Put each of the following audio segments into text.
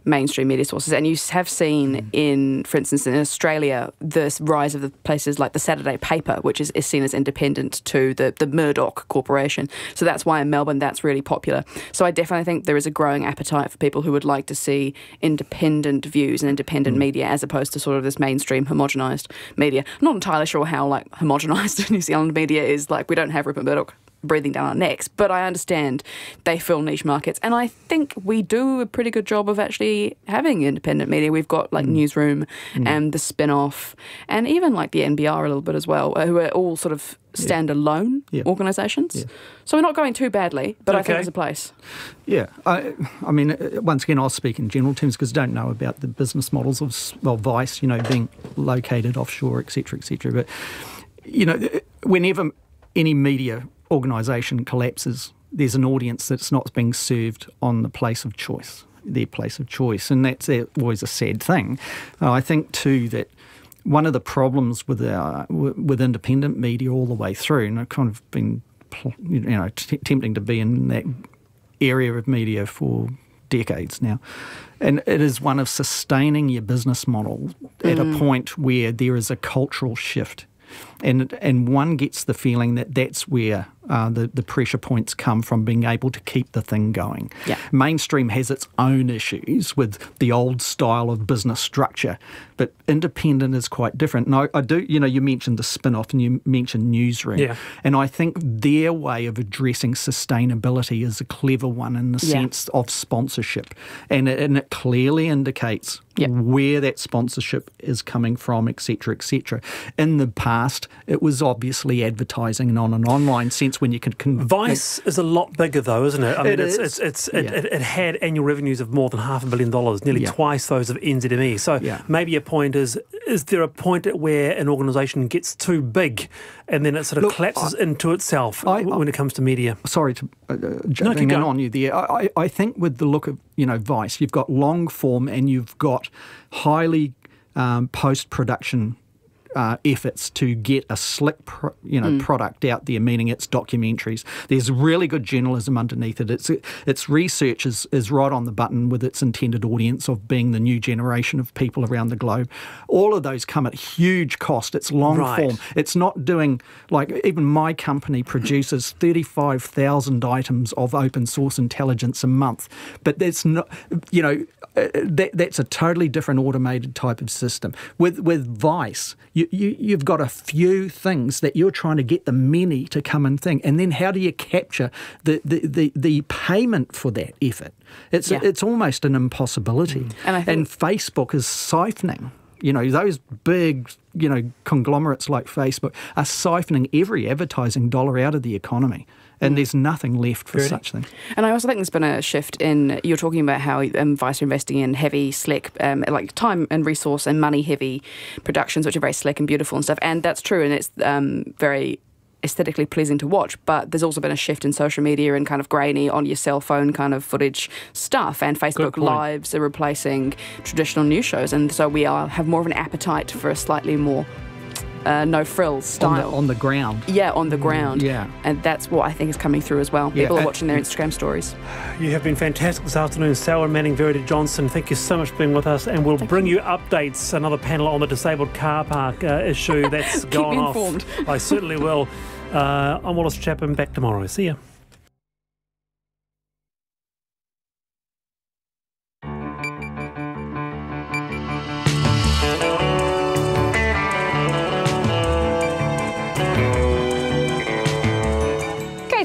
mainstream media sources. And you have seen in, for instance, in Australia, this rise of the places like the Saturday paper, which is seen as independent to the Murdoch Corporation. So that's why in Melbourne that's really popular. So I definitely think there is a growing appetite for people who would like to see independent views and independent media as opposed to sort of this mainstream homogenised media. I'm not entirely sure how like homogenised New Zealand media is. Like, we don't have Rupert Murdoch breathing down our necks, but I understand they fill niche markets, and I think we do a pretty good job of actually having independent media. We've got like Newsroom and the Spin-Off, and even like the NBR a little bit as well, who are all sort of standalone organisations. Yeah. So we're not going too badly, but I think there's a place. Yeah, I mean, once again, I'll speak in general terms because I don't know about the business models of Vice, being located offshore, etc., etc. But whenever any media organisation collapses, there's an audience that's not being served on the place of choice, their place of choice, and that's always a sad thing. I think too that one of the problems with independent media all the way through, and I've kind of been tempting to be in that area of media for decades now, and it is one of sustaining your business model at a point where there is a cultural shift. And one gets the feeling that that's where the pressure points come from, being able to keep the thing going. Yeah. Mainstream has its own issues with the old style of business structure, but independent is quite different. And I do, you mentioned the Spin-Off and you mentioned Newsroom, and I think their way of addressing sustainability is a clever one in the sense of sponsorship, and it clearly indicates where that sponsorship is coming from, etc., etc. In the past, it was obviously advertising and on an online sense when you can... Vice is a lot bigger though, isn't it? I mean, it had annual revenues of more than $500 million, nearly twice those of NZME. So maybe a point is there a point at where an organisation gets too big and then it sort of collapses into itself when it comes to media? Sorry to jump in on you there. I think with the look of, Vice, you've got long form and you've got highly post-production efforts to get a slick, product out there, meaning it's documentaries. There's really good journalism underneath it. Its research is right on the button with its intended audience of being the new generation of people around the globe. All of those come at huge cost. It's long form. It's not doing, like, even my company produces 35,000 items of open source intelligence a month, but that's not, that's a totally different automated type of system. With Vice, you've got a few things that you're trying to get the many to come and think, and then how do you capture the payment for that effort? It's almost an impossibility. And Facebook is siphoning. Those big, conglomerates like Facebook are siphoning every advertising dollar out of the economy. And there's nothing left for such things. And I also think there's been a shift in, you're talking about how Vice are investing in heavy, slick, like time and resource and money-heavy productions, which are very slick and beautiful and stuff. And that's true, and it's very aesthetically pleasing to watch, but there's also been a shift in social media and kind of grainy on your cell phone kind of footage stuff, and Facebook Lives are replacing traditional news shows, and so we have more of an appetite for a slightly more no-frills style. On the ground. Yeah, on the ground. Yeah. And that's what I think is coming through as well. People are watching their Instagram stories. You have been fantastic this afternoon. Sarah Manning, Verity Johnson, thank you so much for being with us, and we'll bring you updates, another panel on the disabled car park issue that's gone off. Keep me informed. I certainly will. I'm Wallace Chapman, back tomorrow. See ya.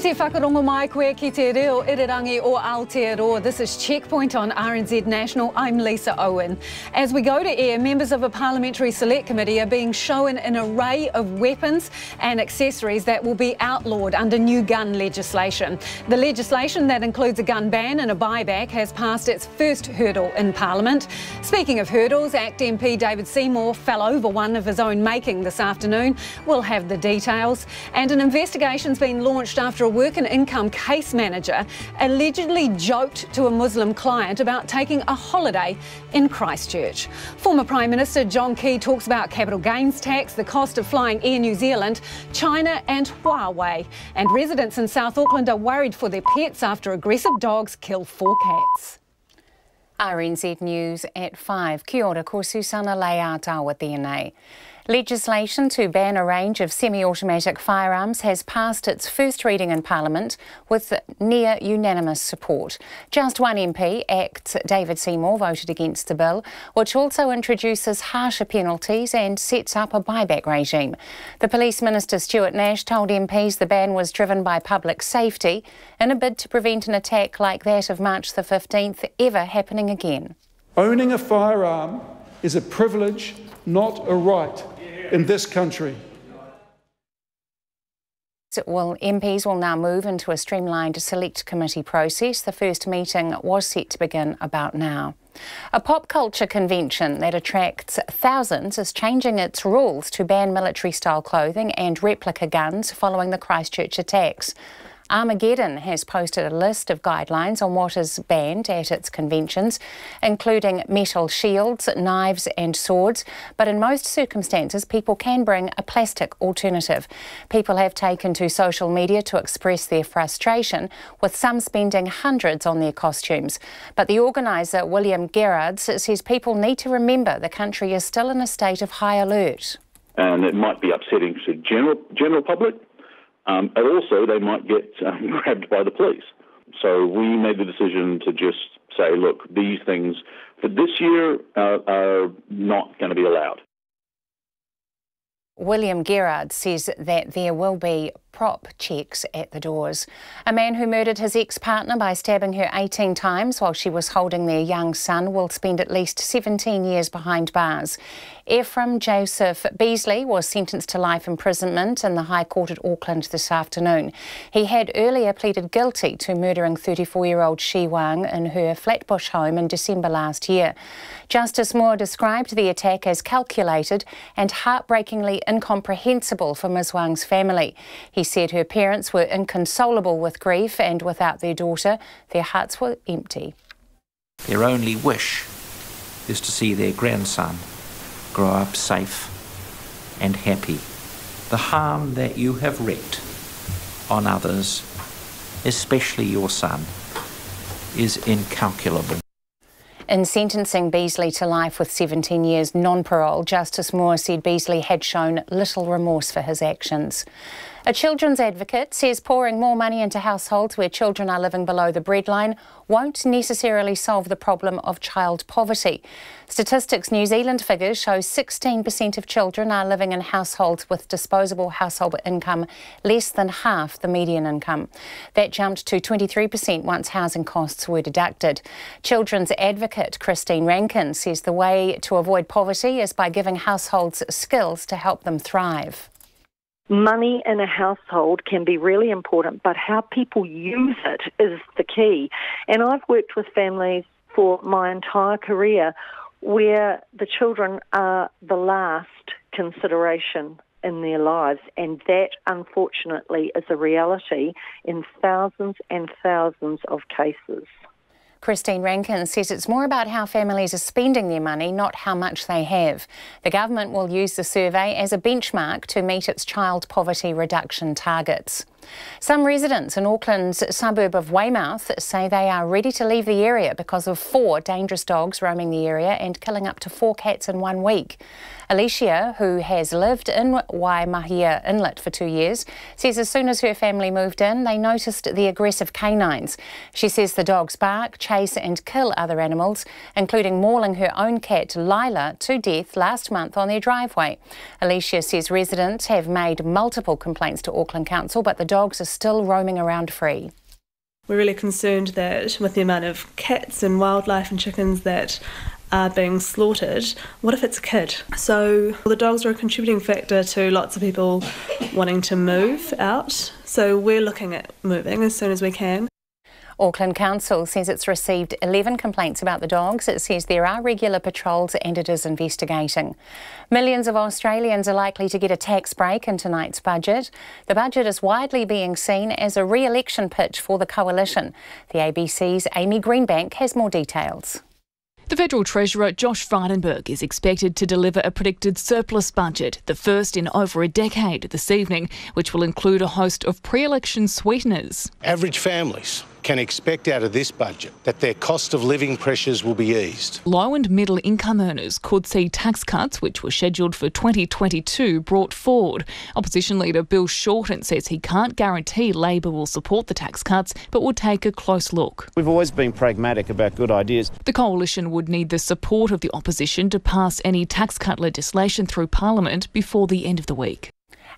Te whakarongo mai koe ki te reo irirangi o Aotearoa. This is Checkpoint on RNZ National. I'm Lisa Owen. As we go to air, members of a Parliamentary Select Committee are being shown an array of weapons and accessories that will be outlawed under new gun legislation. The legislation that includes a gun ban and a buyback has passed its first hurdle in Parliament. Speaking of hurdles, ACT MP David Seymour fell over one of his own making this afternoon. We'll have the details. And an investigation's been launched after a work and income case manager allegedly joked to a Muslim client about taking a holiday in Christchurch. Former Prime Minister John Key talks about capital gains tax, the cost of flying Air New Zealand, China and Huawei. And residents in South Auckland are worried for their pets after aggressive dogs kill 4 cats. RNZ News at 5. Kia ora, ko Susana Leata tēnei. Legislation to ban a range of semi-automatic firearms has passed its first reading in Parliament with near unanimous support. Just one MP, ACT David Seymour, voted against the bill, which also introduces harsher penalties and sets up a buyback regime. The Police Minister Stuart Nash told MPs the ban was driven by public safety in a bid to prevent an attack like that of March the 15th ever happening again. Owning a firearm is a privilege, not a right, in this country. Well, MPs will now move into a streamlined select committee process. The first meeting was set to begin about now. A pop culture convention that attracts thousands is changing its rules to ban military-style clothing and replica guns following the Christchurch attacks. Armageddon has posted a list of guidelines on what is banned at its conventions, including metal shields, knives and swords, but in most circumstances people can bring a plastic alternative. People have taken to social media to express their frustration, with some spending hundreds on their costumes. But the organiser, William Gerards, says people need to remember the country is still in a state of high alert. And it might be upsetting to general public. And also, they might get grabbed by the police. So we made the decision to just say, look, these things for this year are not going to be allowed. William Gerard says that there will be prop checks at the doors. A man who murdered his ex-partner by stabbing her 18 times while she was holding their young son will spend at least 17 years behind bars. Ephraim Joseph Beasley was sentenced to life imprisonment in the High Court at Auckland this afternoon. He had earlier pleaded guilty to murdering 34-year-old Shi Wang in her Flatbush home in December last year. Justice Moore described the attack as calculated and heartbreakingly incomprehensible for Ms Wang's family. He said her parents were inconsolable with grief, and without their daughter, their hearts were empty. Their only wish is to see their grandson grow up safe and happy. The harm that you have wreaked on others, especially your son, is incalculable. In sentencing Beasley to life with 17 years non-parole, Justice Moore said Beasley had shown little remorse for his actions. A children's advocate says pouring more money into households where children are living below the breadline won't necessarily solve the problem of child poverty. Statistics New Zealand figures show 16% of children are living in households with disposable household income less than half the median income. That jumped to 23% once housing costs were deducted. Children's advocate Christine Rankin says the way to avoid poverty is by giving households skills to help them thrive. Money in a household can be really important, but how people use it is the key. And I've worked with families for my entire career where the children are the last consideration in their lives, and that unfortunately is a reality in thousands and thousands of cases. Christine Rankin says it's more about how families are spending their money, not how much they have. The government will use the survey as a benchmark to meet its child poverty reduction targets. Some residents in Auckland's suburb of Weymouth say they are ready to leave the area because of 4 dangerous dogs roaming the area and killing up to 4 cats in 1 week. Alicia, who has lived in Waimahia Inlet for 2 years, says as soon as her family moved in, they noticed the aggressive canines. She says the dogs bark, chase and kill other animals, including mauling her own cat, Lila, to death last month on their driveway. Alicia says residents have made multiple complaints to Auckland Council, but the dogs are still roaming around free. We're really concerned that with the amount of cats and wildlife and chickens that are being slaughtered, what if it's a kid? So the dogs are a contributing factor to lots of people wanting to move out. So we're looking at moving as soon as we can. Auckland Council says it's received 11 complaints about the dogs. It says there are regular patrols and it is investigating. Millions of Australians are likely to get a tax break in tonight's budget. The budget is widely being seen as a re-election pitch for the coalition. The ABC's Amy Greenbank has more details. The Federal Treasurer Josh Frydenberg is expected to deliver a predicted surplus budget, the first in over a decade this evening, which will include a host of pre-election sweeteners. Average families can expect out of this budget that their cost of living pressures will be eased. Low and middle income earners could see tax cuts, which were scheduled for 2022, brought forward. Opposition leader Bill Shorten says he can't guarantee Labor will support the tax cuts, but will take a close look. We've always been pragmatic about good ideas. The coalition would need the support of the opposition to pass any tax cut legislation through Parliament before the end of the week.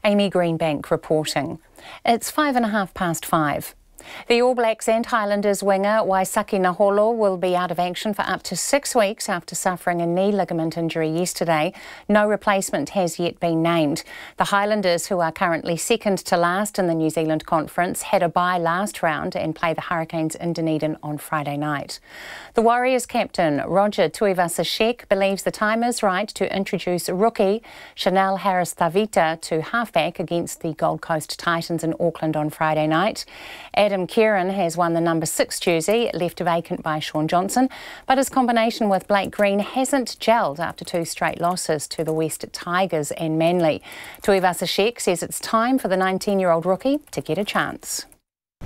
Amy Greenbank reporting. It's 5:05. The All Blacks and Highlanders winger Waisaki Naholo will be out of action for up to 6 weeks after suffering a knee ligament injury yesterday. No replacement has yet been named. The Highlanders, who are currently second to last in the New Zealand Conference, had a bye last round and play the Hurricanes in Dunedin on Friday night. The Warriors captain Roger Tuivasa-Sheck believes the time is right to introduce rookie Chanel Harris-Tavita to halfback against the Gold Coast Titans in Auckland on Friday night. Adam Kieran has won the number 6 jersey, left vacant by Sean Johnson, but his combination with Blake Green hasn't gelled after 2 straight losses to the West Tigers and Manly. Tuivasa-Sheck says it's time for the 19-year-old rookie to get a chance.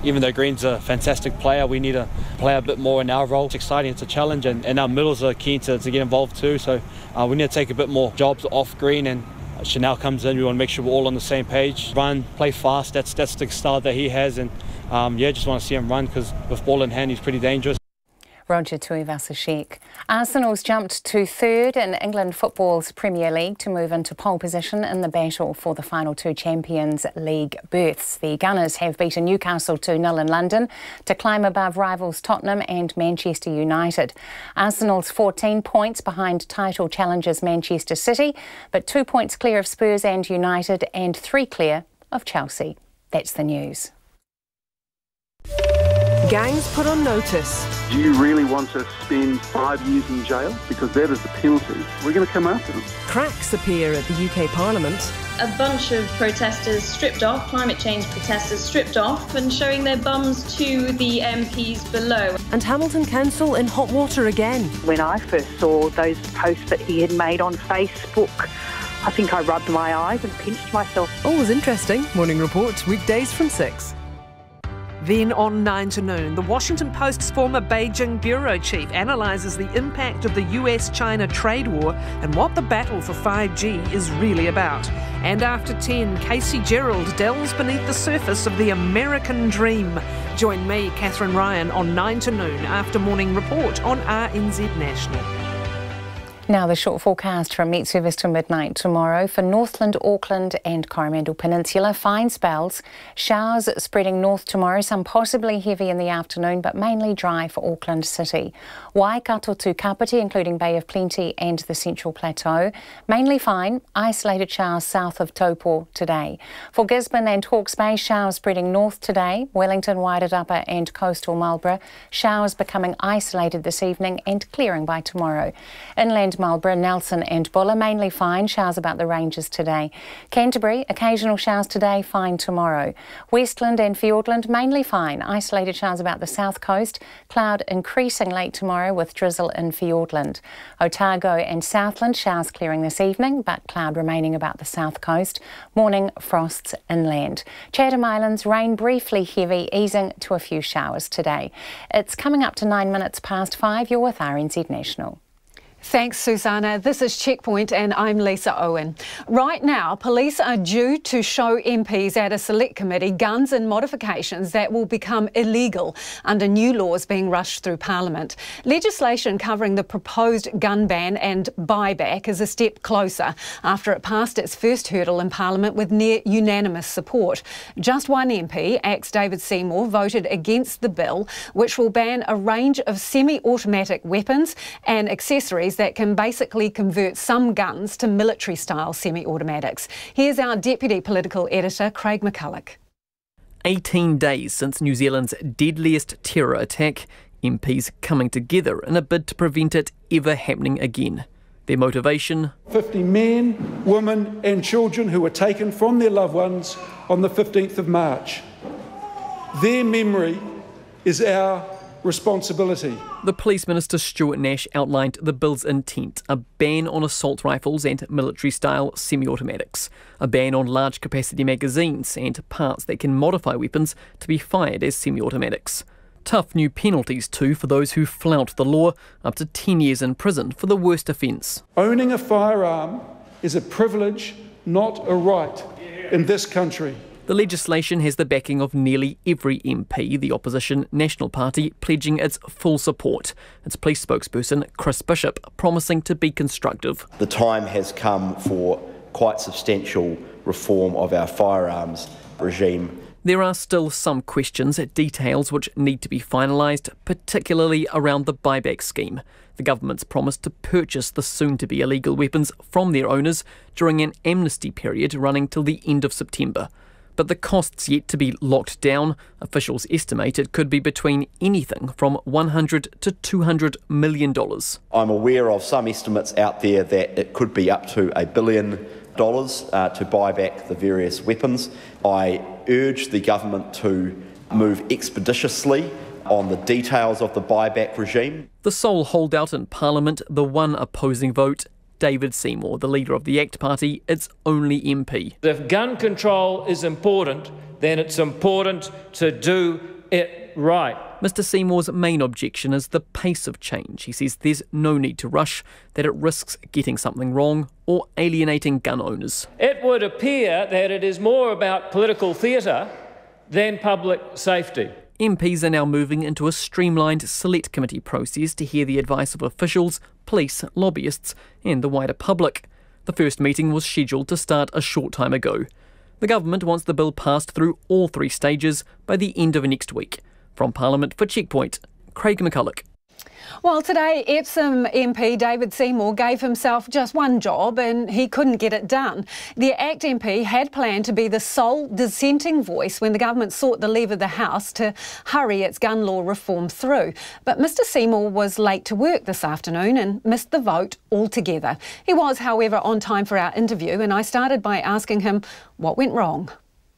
Even though Green's a fantastic player, we need to play a bit more in our role. It's exciting, it's a challenge, and our middles are keen to get involved too, so we need to take a bit more jobs off Green, and Chanel comes in, we want to make sure we're all on the same page. Run, play fast, that's the style that he has, and just want to see him run because with ball in hand he's pretty dangerous. Roger Tuivasa-Sheck. Arsenal's jumped to third in England football's Premier League to move into pole position in the battle for the final 2 Champions League berths. The Gunners have beaten Newcastle 2-0 in London to climb above rivals Tottenham and Manchester United. Arsenal's 14 points behind title challengers Manchester City, but 2 points clear of Spurs and United and 3 clear of Chelsea. That's the news. Gangs put on notice. Do you really want to spend 5 years in jail? Because that is the penalty. We're going to come after them. Cracks appear at the UK Parliament. A bunch of protesters stripped off, climate change protesters stripped off and showing their bums to the MPs below. And Hamilton Council in hot water again. When I first saw those posts that he had made on Facebook, I think I rubbed my eyes and pinched myself. Always interesting. Morning Report, weekdays from 6. Then on 9 to noon, the Washington Post's former Beijing bureau chief analyses the impact of the US-China trade war and what the battle for 5G is really about. And after 10, Casey Gerald delves beneath the surface of the American dream. Join me, Catherine Ryan, on 9 to noon after Morning Report on RNZ National. Now the short forecast from Met Service to midnight tomorrow for Northland, Auckland and Coromandel Peninsula. Fine spells. Showers spreading north tomorrow, some possibly heavy in the afternoon, but mainly dry for Auckland City. Waikato to Kapiti, including Bay of Plenty and the Central Plateau. Mainly fine. Isolated showers south of Taupo today. For Gisborne and Hawke's Bay, showers spreading north today. Wellington, Wairarapa and coastal Marlborough. Showers becoming isolated this evening and clearing by tomorrow. Inland Marlborough, Nelson and Buller, mainly fine, showers about the ranges today. Canterbury, occasional showers today, fine tomorrow. Westland and Fiordland, mainly fine, isolated showers about the south coast, cloud increasing late tomorrow with drizzle in Fiordland. Otago and Southland, showers clearing this evening, but cloud remaining about the south coast. Morning frosts inland. Chatham Islands, rain briefly heavy, easing to a few showers today. It's coming up to 9 minutes past 5. You're with RNZ National. Thanks, Susanna. This is Checkpoint and I'm Lisa Owen. Right now, police are due to show MPs at a select committee guns and modifications that will become illegal under new laws being rushed through Parliament. Legislation covering the proposed gun ban and buyback is a step closer after it passed its first hurdle in Parliament with near unanimous support. Just one MP, ACT's David Seymour, voted against the bill, which will ban a range of semi-automatic weapons and accessories that can basically convert some guns to military-style semi-automatics. Here's our Deputy Political Editor, Craig McCulloch. 18 days since New Zealand's deadliest terror attack, MPs coming together in a bid to prevent it ever happening again. Their motivation? 50 men, women and children who were taken from their loved ones on the 15th of March. Their memory is our responsibility. The Police Minister Stuart Nash outlined the bill's intent: a ban on assault rifles and military-style semi-automatics, a ban on large-capacity magazines and parts that can modify weapons to be fired as semi-automatics. Tough new penalties too for those who flout the law, up to 10 years in prison for the worst offence. Owning a firearm is a privilege, not a right, in this country. The legislation has the backing of nearly every MP, the opposition National Party pledging its full support. Its police spokesperson, Chris Bishop, promising to be constructive. The time has come for quite substantial reform of our firearms regime. There are still some questions, details which need to be finalised, particularly around the buyback scheme. The government's promised to purchase the soon-to-be illegal weapons from their owners during an amnesty period running till the end of September. But the costs yet to be locked down. Officials estimate it could be between anything from $100 to $200 million. I'm aware of some estimates out there that it could be up to $1 billion to buy back the various weapons. I urge the government to move expeditiously on the details of the buyback regime. The sole holdout in Parliament, the one opposing vote, David Seymour, the leader of the ACT Party, its only MP. If gun control is important, then it's important to do it right. Mr Seymour's main objection is the pace of change. He says there's no need to rush, that it risks getting something wrong or alienating gun owners. It would appear that it is more about political theatre than public safety. MPs are now moving into a streamlined select committee process to hear the advice of officials, police, lobbyists and the wider public. The first meeting was scheduled to start a short time ago. The government wants the bill passed through all three stages by the end of next week. From Parliament for Checkpoint, Craig McCulloch. Well, today Epsom MP David Seymour gave himself just one job and he couldn't get it done. The ACT MP had planned to be the sole dissenting voice when the government sought the leave of the House to hurry its gun law reform through. But Mr Seymour was late to work this afternoon and missed the vote altogether. He was, however, on time for our interview, and I started by asking him what went wrong.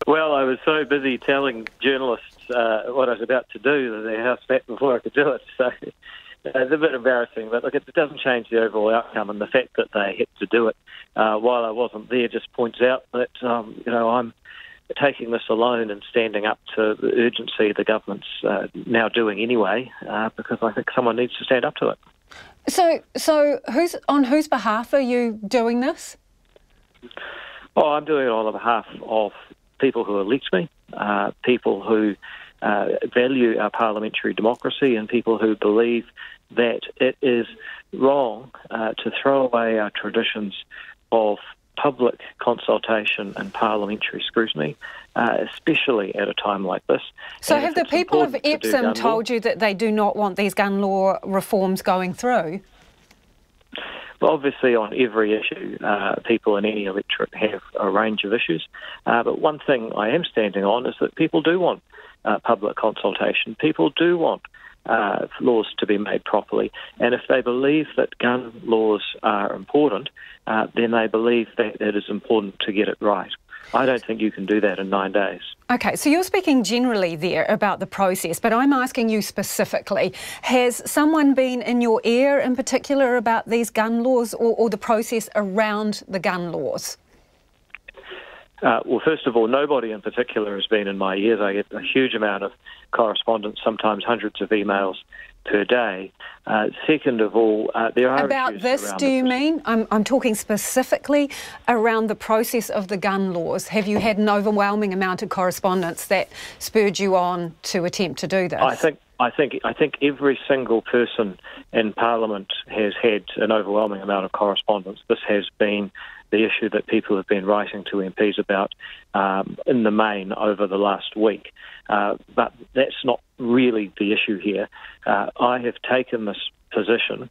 Well, I was so busy telling journalists what I was about to do that their house back before I could do it, so it's a bit embarrassing, but look, it doesn't change the overall outcome, and the fact that they had to do it while I wasn't there just points out that I'm taking this alone and standing up to the urgency the government's now doing anyway, because I think someone needs to stand up to it. So on whose behalf are you doing this? Oh, I'm doing it on behalf of people who elect me, people who value our parliamentary democracy, and people who believe that it is wrong to throw away our traditions of public consultation and parliamentary scrutiny, especially at a time like this. So have the people of Epsom told you that they do not want these gun law reforms going through? Well, obviously, on every issue, people in any electorate have a range of issues. But one thing I am standing on is that people do want public consultation. People do want laws to be made properly. And if they believe that gun laws are important, then they believe that it is important to get it right. I don't think you can do that in 9 days. OK, so you're speaking generally there about the process, but I'm asking you specifically, has someone been in your ear in particular about these gun laws or the process around the gun laws? Well, first of all, nobody in particular has been in my ears. I get a huge amount of correspondence, sometimes hundreds of emails per day. Second of all, there are about issues this, around do you mean? I'm talking specifically around the process of the gun laws. Have you had an overwhelming amount of correspondence that spurred you on to attempt to do this? I think every single person in Parliament has had an overwhelming amount of correspondence. This has been the issue that people have been writing to MPs about in the main over the last week. But that's not really the issue here. I have taken this position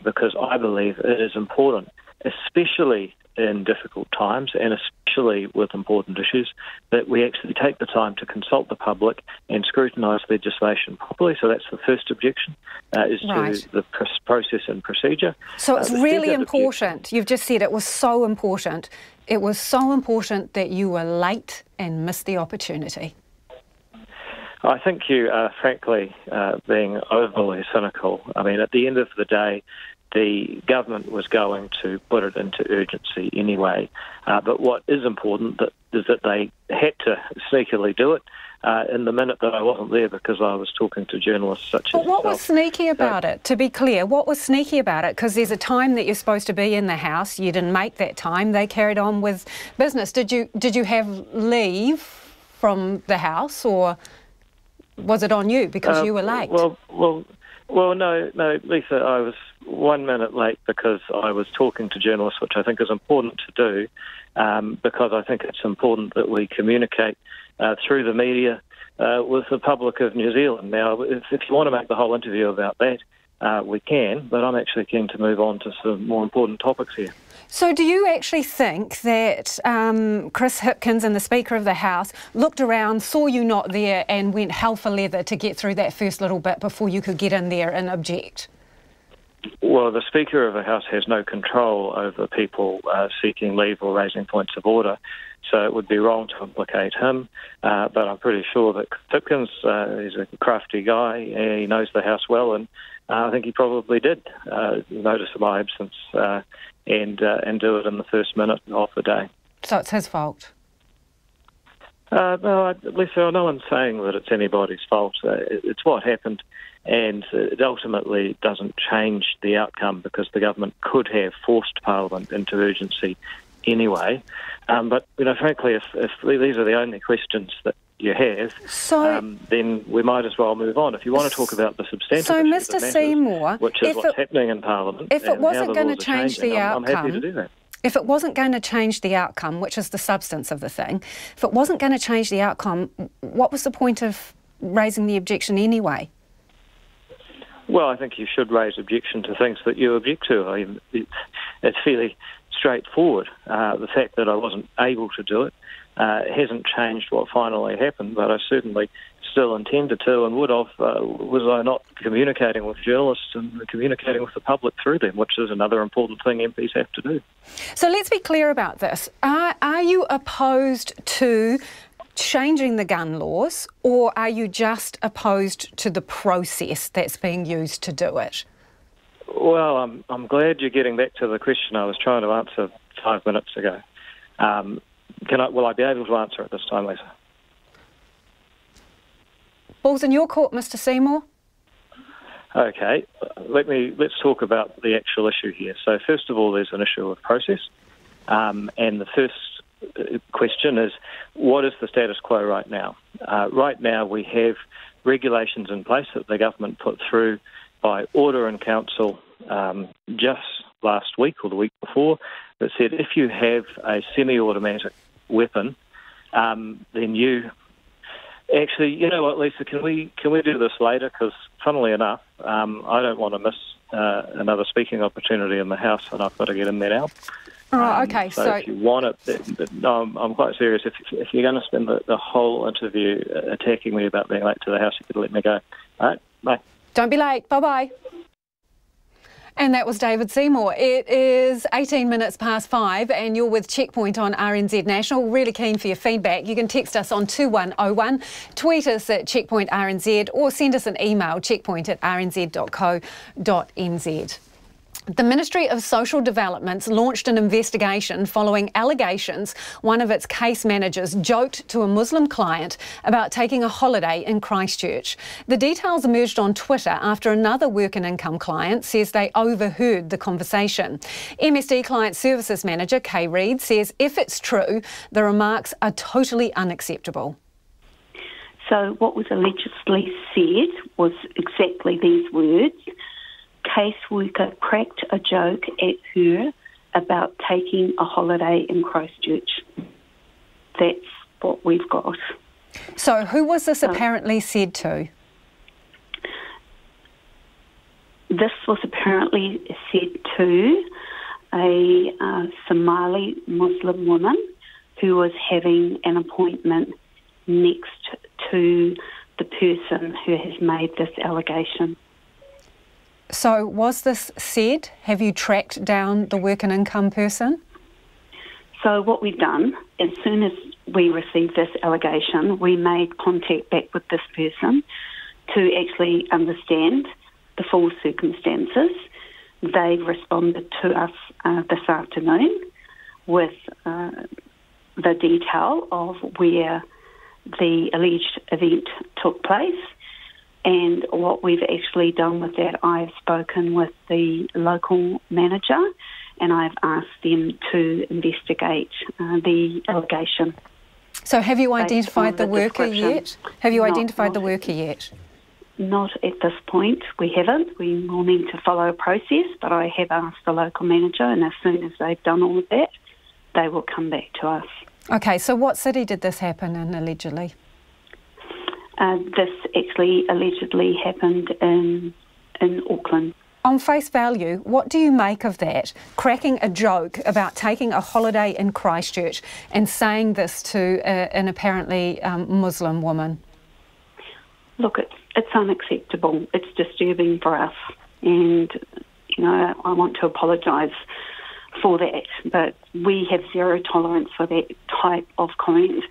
because I believe it is important, especially in difficult times and especially with important issues, that we actually take the time to consult the public and scrutinise legislation properly. So that's the first objection, is to the process and procedure. So it's really important. You've just said it was so important. It was so important that you were late and missed the opportunity. I think you are, frankly, being overly cynical. I mean, at the end of the day, the government was going to put it into urgency anyway. But what is important is that they had to sneakily do it. in the minute that I wasn't there because I was talking to journalists such as But what was sneaky about it, to be clear? What was sneaky about it? Because there's a time that you're supposed to be in the house. You didn't make that time. They carried on with business. Did you have leave from the house, or was it on you because you were late? Well, no, Lisa, I was 1 minute late because I was talking to journalists, which I think is important to do, because I think it's important that we communicate through the media with the public of New Zealand. Now, if you want to make the whole interview about that, we can, but I'm actually keen to move on to some more important topics here. So do you actually think that Chris Hipkins and the Speaker of the House looked around, saw you not there and went hell for leather to get through that first little bit before you could get in there and object? Well, the Speaker of the House has no control over people seeking leave or raising points of order, so it would be wrong to implicate him. But I'm pretty sure that Hipkins is a crafty guy. He knows the House well, and I think he probably did notice my absence and do it in the first minute of the day. So it's his fault? No, Lisa, no one's saying that it's anybody's fault. It's what happened, and it ultimately doesn't change the outcome because the government could have forced Parliament into urgency anyway. But, frankly, if these are the only questions that you have, then we might as well move on. If you want to talk about the substantive issues Mr. Seymour, which is what's happening in Parliament, if it wasn't going to change the outcome, I'm happy to do that. If it wasn't going to change the outcome, which is the substance of the thing, if it wasn't going to change the outcome, what was the point of raising the objection anyway? Well, I think you should raise objection to things that you object to. I mean, it's fairly straightforward. The fact that I wasn't able to do it hasn't changed what finally happened, but I certainly still intended to and would have, was I not communicating with journalists and communicating with the public through them, which is another important thing MPs have to do. So let's be clear about this. Are you opposed to changing the gun laws, or are you just opposed to the process that's being used to do it? Well, I'm glad you're getting back to the question I was trying to answer 5 minutes ago. Will I be able to answer it this time, Lisa? Ball's in your court, Mr. Seymour. Okay, let's talk about the actual issue here. So first of all, there's an issue of process, and the first question is, what is the status quo right now? Right now we have regulations in place that the government put through by order in council just last week or the week before that said if you have a semi-automatic weapon, then you... Actually, you know what, Lisa, can we do this later? Because, funnily enough, I don't want to miss another speaking opportunity in the House, and I've got to get in there now. Oh, okay. So if you want it, I'm quite serious. If you're going to spend the whole interview attacking me about being late to the House, you could let me go. All right, bye. Don't be late. Bye-bye. And that was David Seymour. It is 18 minutes past 5 and you're with Checkpoint on RNZ National. Really keen for your feedback. You can text us on 2101, tweet us at Checkpoint RNZ or send us an email, checkpoint@rnz.co.nz. The Ministry of Social Development's launched an investigation following allegations one of its case managers joked to a Muslim client about taking a holiday in Christchurch. The details emerged on Twitter after another work and income client says they overheard the conversation. MSD Client Services Manager Kay Reid says if it's true, the remarks are totally unacceptable. So what was allegedly said was exactly these words. Caseworker cracked a joke at her about taking a holiday in Christchurch. That's what we've got. So who was this apparently said to? This was apparently said to a Somali Muslim woman who was having an appointment next to the person who has made this allegation. So was this said? Have you tracked down the work and income person? So what we've done, as soon as we received this allegation, we made contact back with this person to actually understand the full circumstances. They responded to us this afternoon with the detail of where the alleged event took place. And what we've actually done with that, I've spoken with the local manager and I've asked them to investigate the allegation. So have you identified the worker yet? Have you identified the worker yet? Not at this point. We haven't. We will need to follow a process, but I have asked the local manager, and as soon as they've done all of that, they will come back to us. Okay, so what city did this happen in, allegedly? This actually allegedly happened in Auckland. On face value, what do you make of that? Cracking a joke about taking a holiday in Christchurch and saying this to an apparently Muslim woman? Look, it's unacceptable. It's disturbing for us. And, you know, I want to apologise for that. But we have zero tolerance for that type of comment.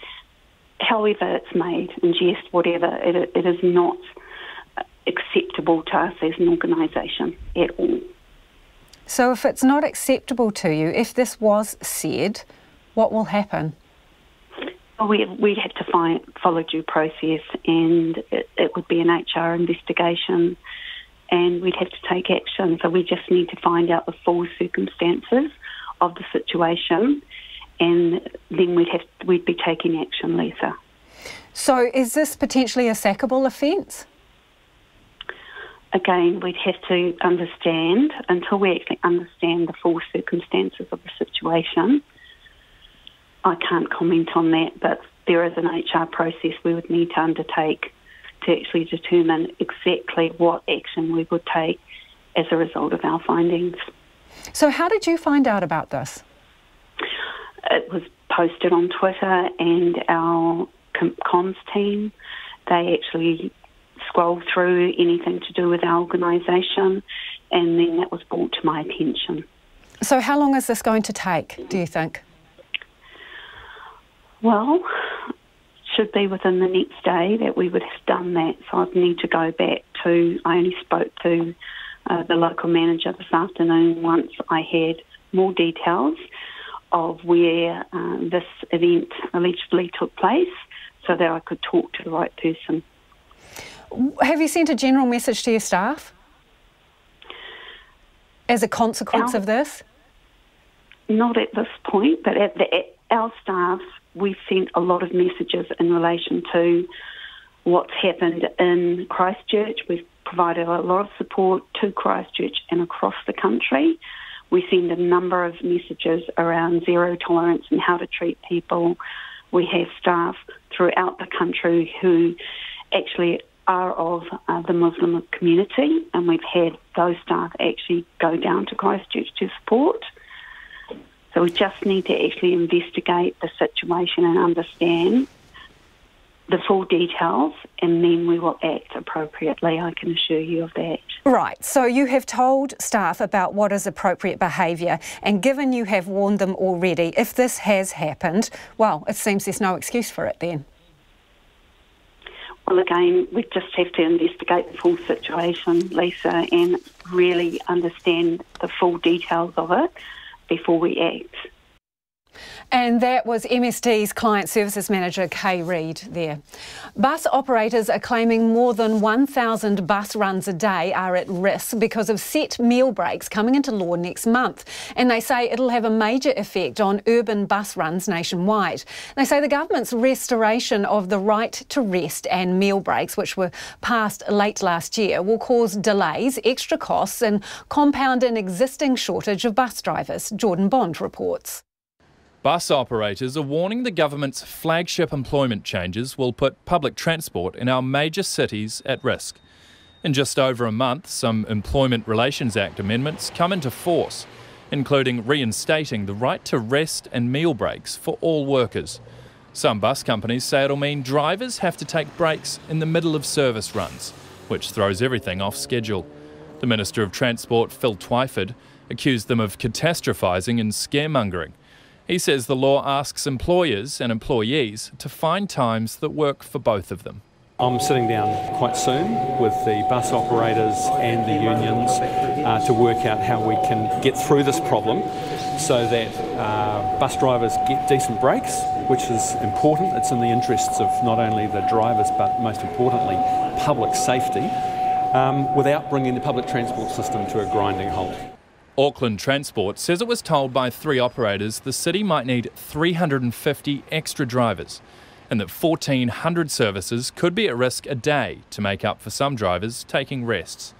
However it's made, in jest, whatever, it is not acceptable to us as an organisation at all. So if it's not acceptable to you, if this was said, what will happen? Well, we'd have to follow due process, and it would be an HR investigation, and we'd have to take action. So we just need to find out the full circumstances of the situation, and then we'd be taking action, Lisa. So is this potentially a sackable offence? Again, we'd have to understand, until we actually understand the full circumstances of the situation. I can't comment on that, but there is an HR process we would need to undertake to actually determine exactly what action we would take as a result of our findings. So how did you find out about this? It was posted on Twitter, and our comms team, they actually scroll through anything to do with our organisation, and then that was brought to my attention. So how long is this going to take, do you think? Well, should be within the next day that we would have done that. So I'd need to go back to, I only spoke to the local manager this afternoon once I had more details of where this event allegedly took place, so that I could talk to the right person. Have you sent a general message to your staff as a consequence of this? Not at this point, but at our staff, we've sent a lot of messages in relation to what's happened in Christchurch. We've provided a lot of support to Christchurch and across the country. We send a number of messages around zero tolerance and how to treat people. We have staff throughout the country who actually are of the Muslim community, and we've had those staff actually go down to Christchurch to support. So we just need to actually investigate the situation and understand the full details, and then we will act appropriately, I can assure you of that. Right, so you have told staff about what is appropriate behaviour, and given you have warned them already, if this has happened, well, it seems there's no excuse for it then. Well, again, we just have to investigate the full situation, Lisa, and really understand the full details of it before we act. And that was MSD's Client Services Manager, Kay Reid there. Bus operators are claiming more than 1,000 bus runs a day are at risk because of set meal breaks coming into law next month. And they say it'll have a major effect on urban bus runs nationwide. They say the government's restoration of the right to rest and meal breaks, which were passed late last year, will cause delays, extra costs and compound an existing shortage of bus drivers. Jordan Bond reports. Bus operators are warning the government's flagship employment changes will put public transport in our major cities at risk. In just over a month, some Employment Relations Act amendments come into force, including reinstating the right to rest and meal breaks for all workers. Some bus companies say it'll mean drivers have to take breaks in the middle of service runs, which throws everything off schedule. The Minister of Transport, Phil Twyford, accused them of catastrophising and scaremongering. He says the law asks employers and employees to find times that work for both of them. I'm sitting down quite soon with the bus operators and the unions to work out how we can get through this problem so that bus drivers get decent breaks, which is important. It's in the interests of not only the drivers but most importantly public safety, without bringing the public transport system to a grinding halt. Auckland Transport says it was told by 3 operators the city might need 350 extra drivers, and that 1,400 services could be at risk a day to make up for some drivers taking rests.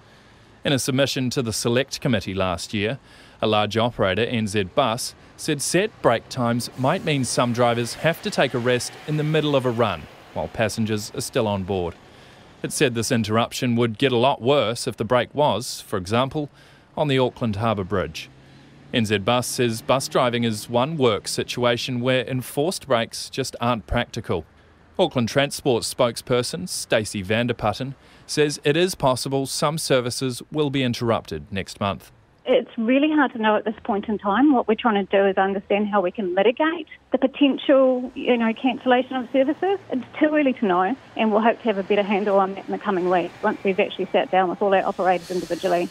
In a submission to the Select Committee last year, a large operator, NZ Bus, said set break times might mean some drivers have to take a rest in the middle of a run while passengers are still on board. It said this interruption would get a lot worse if the break was, for example, on the Auckland Harbour Bridge. NZ Bus says bus driving is one work situation where enforced breaks just aren't practical. Auckland Transport spokesperson Stacey Vanderputten says it is possible some services will be interrupted next month. It's really hard to know at this point in time. What we're trying to do is understand how we can mitigate the potential, cancellation of services. It's too early to know, and we'll hope to have a better handle on that in the coming weeks once we've actually sat down with all our operators individually.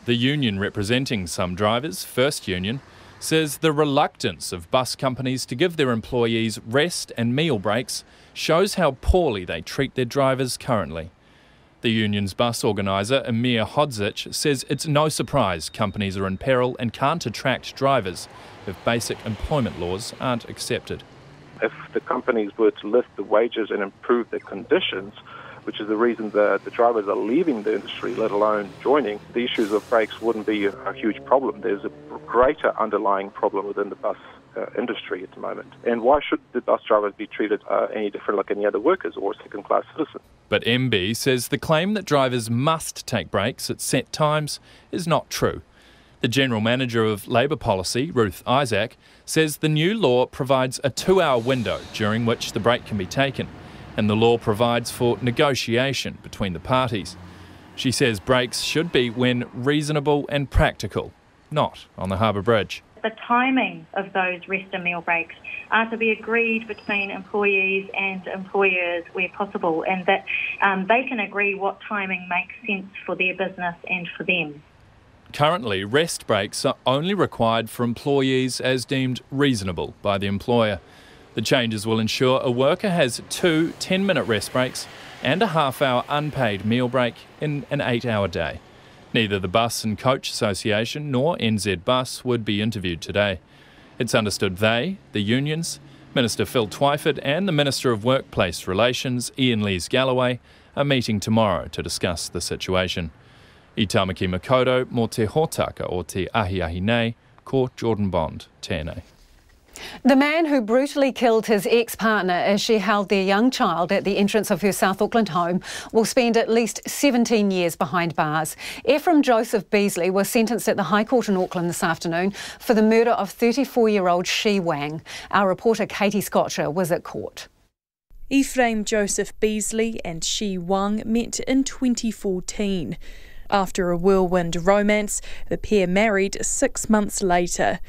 The union representing some drivers, First Union, says the reluctance of bus companies to give their employees rest and meal breaks shows how poorly they treat their drivers currently. The union's bus organiser, Emir Hodzic, says it's no surprise companies are in peril and can't attract drivers if basic employment laws aren't accepted. If the companies were to lift the wages and improve their conditions, which is the reason the drivers are leaving the industry, let alone joining, the issues of breaks wouldn't be a huge problem. There's a greater underlying problem within the bus industry at the moment. And why should the bus drivers be treated any different like any other workers or second-class citizens? But MB says the claim that drivers must take breaks at set times is not true. The General Manager of Labour Policy, Ruth Isaac, says the new law provides a 2-hour window during which the break can be taken, and the law provides for negotiation between the parties. She says breaks should be when reasonable and practical, not on the Harbour Bridge. The timing of those rest and meal breaks are to be agreed between employees and employers where possible, and that they can agree what timing makes sense for their business and for them. Currently, rest breaks are only required for employees as deemed reasonable by the employer. The changes will ensure a worker has 2 10-minute rest breaks and a half-hour unpaid meal break in an 8-hour day. Neither the Bus and Coach Association nor NZ Bus would be interviewed today. It's understood they, the unions, Minister Phil Twyford and the Minister of Workplace Relations, Ian Lees-Galloway, are meeting tomorrow to discuss the situation. I Tamaki Makoto, mō te hōtaka o te ahi nei, ko Jordan Bond, tēnei. The man who brutally killed his ex-partner as she held their young child at the entrance of her South Auckland home will spend at least 17 years behind bars. Ephraim Joseph Beasley was sentenced at the High Court in Auckland this afternoon for the murder of 34-year-old Shi Wang. Our reporter Katie Scotcher was at court. Ephraim Joseph Beasley and Shi Wang met in 2014. After a whirlwind romance, the pair married 6 months later.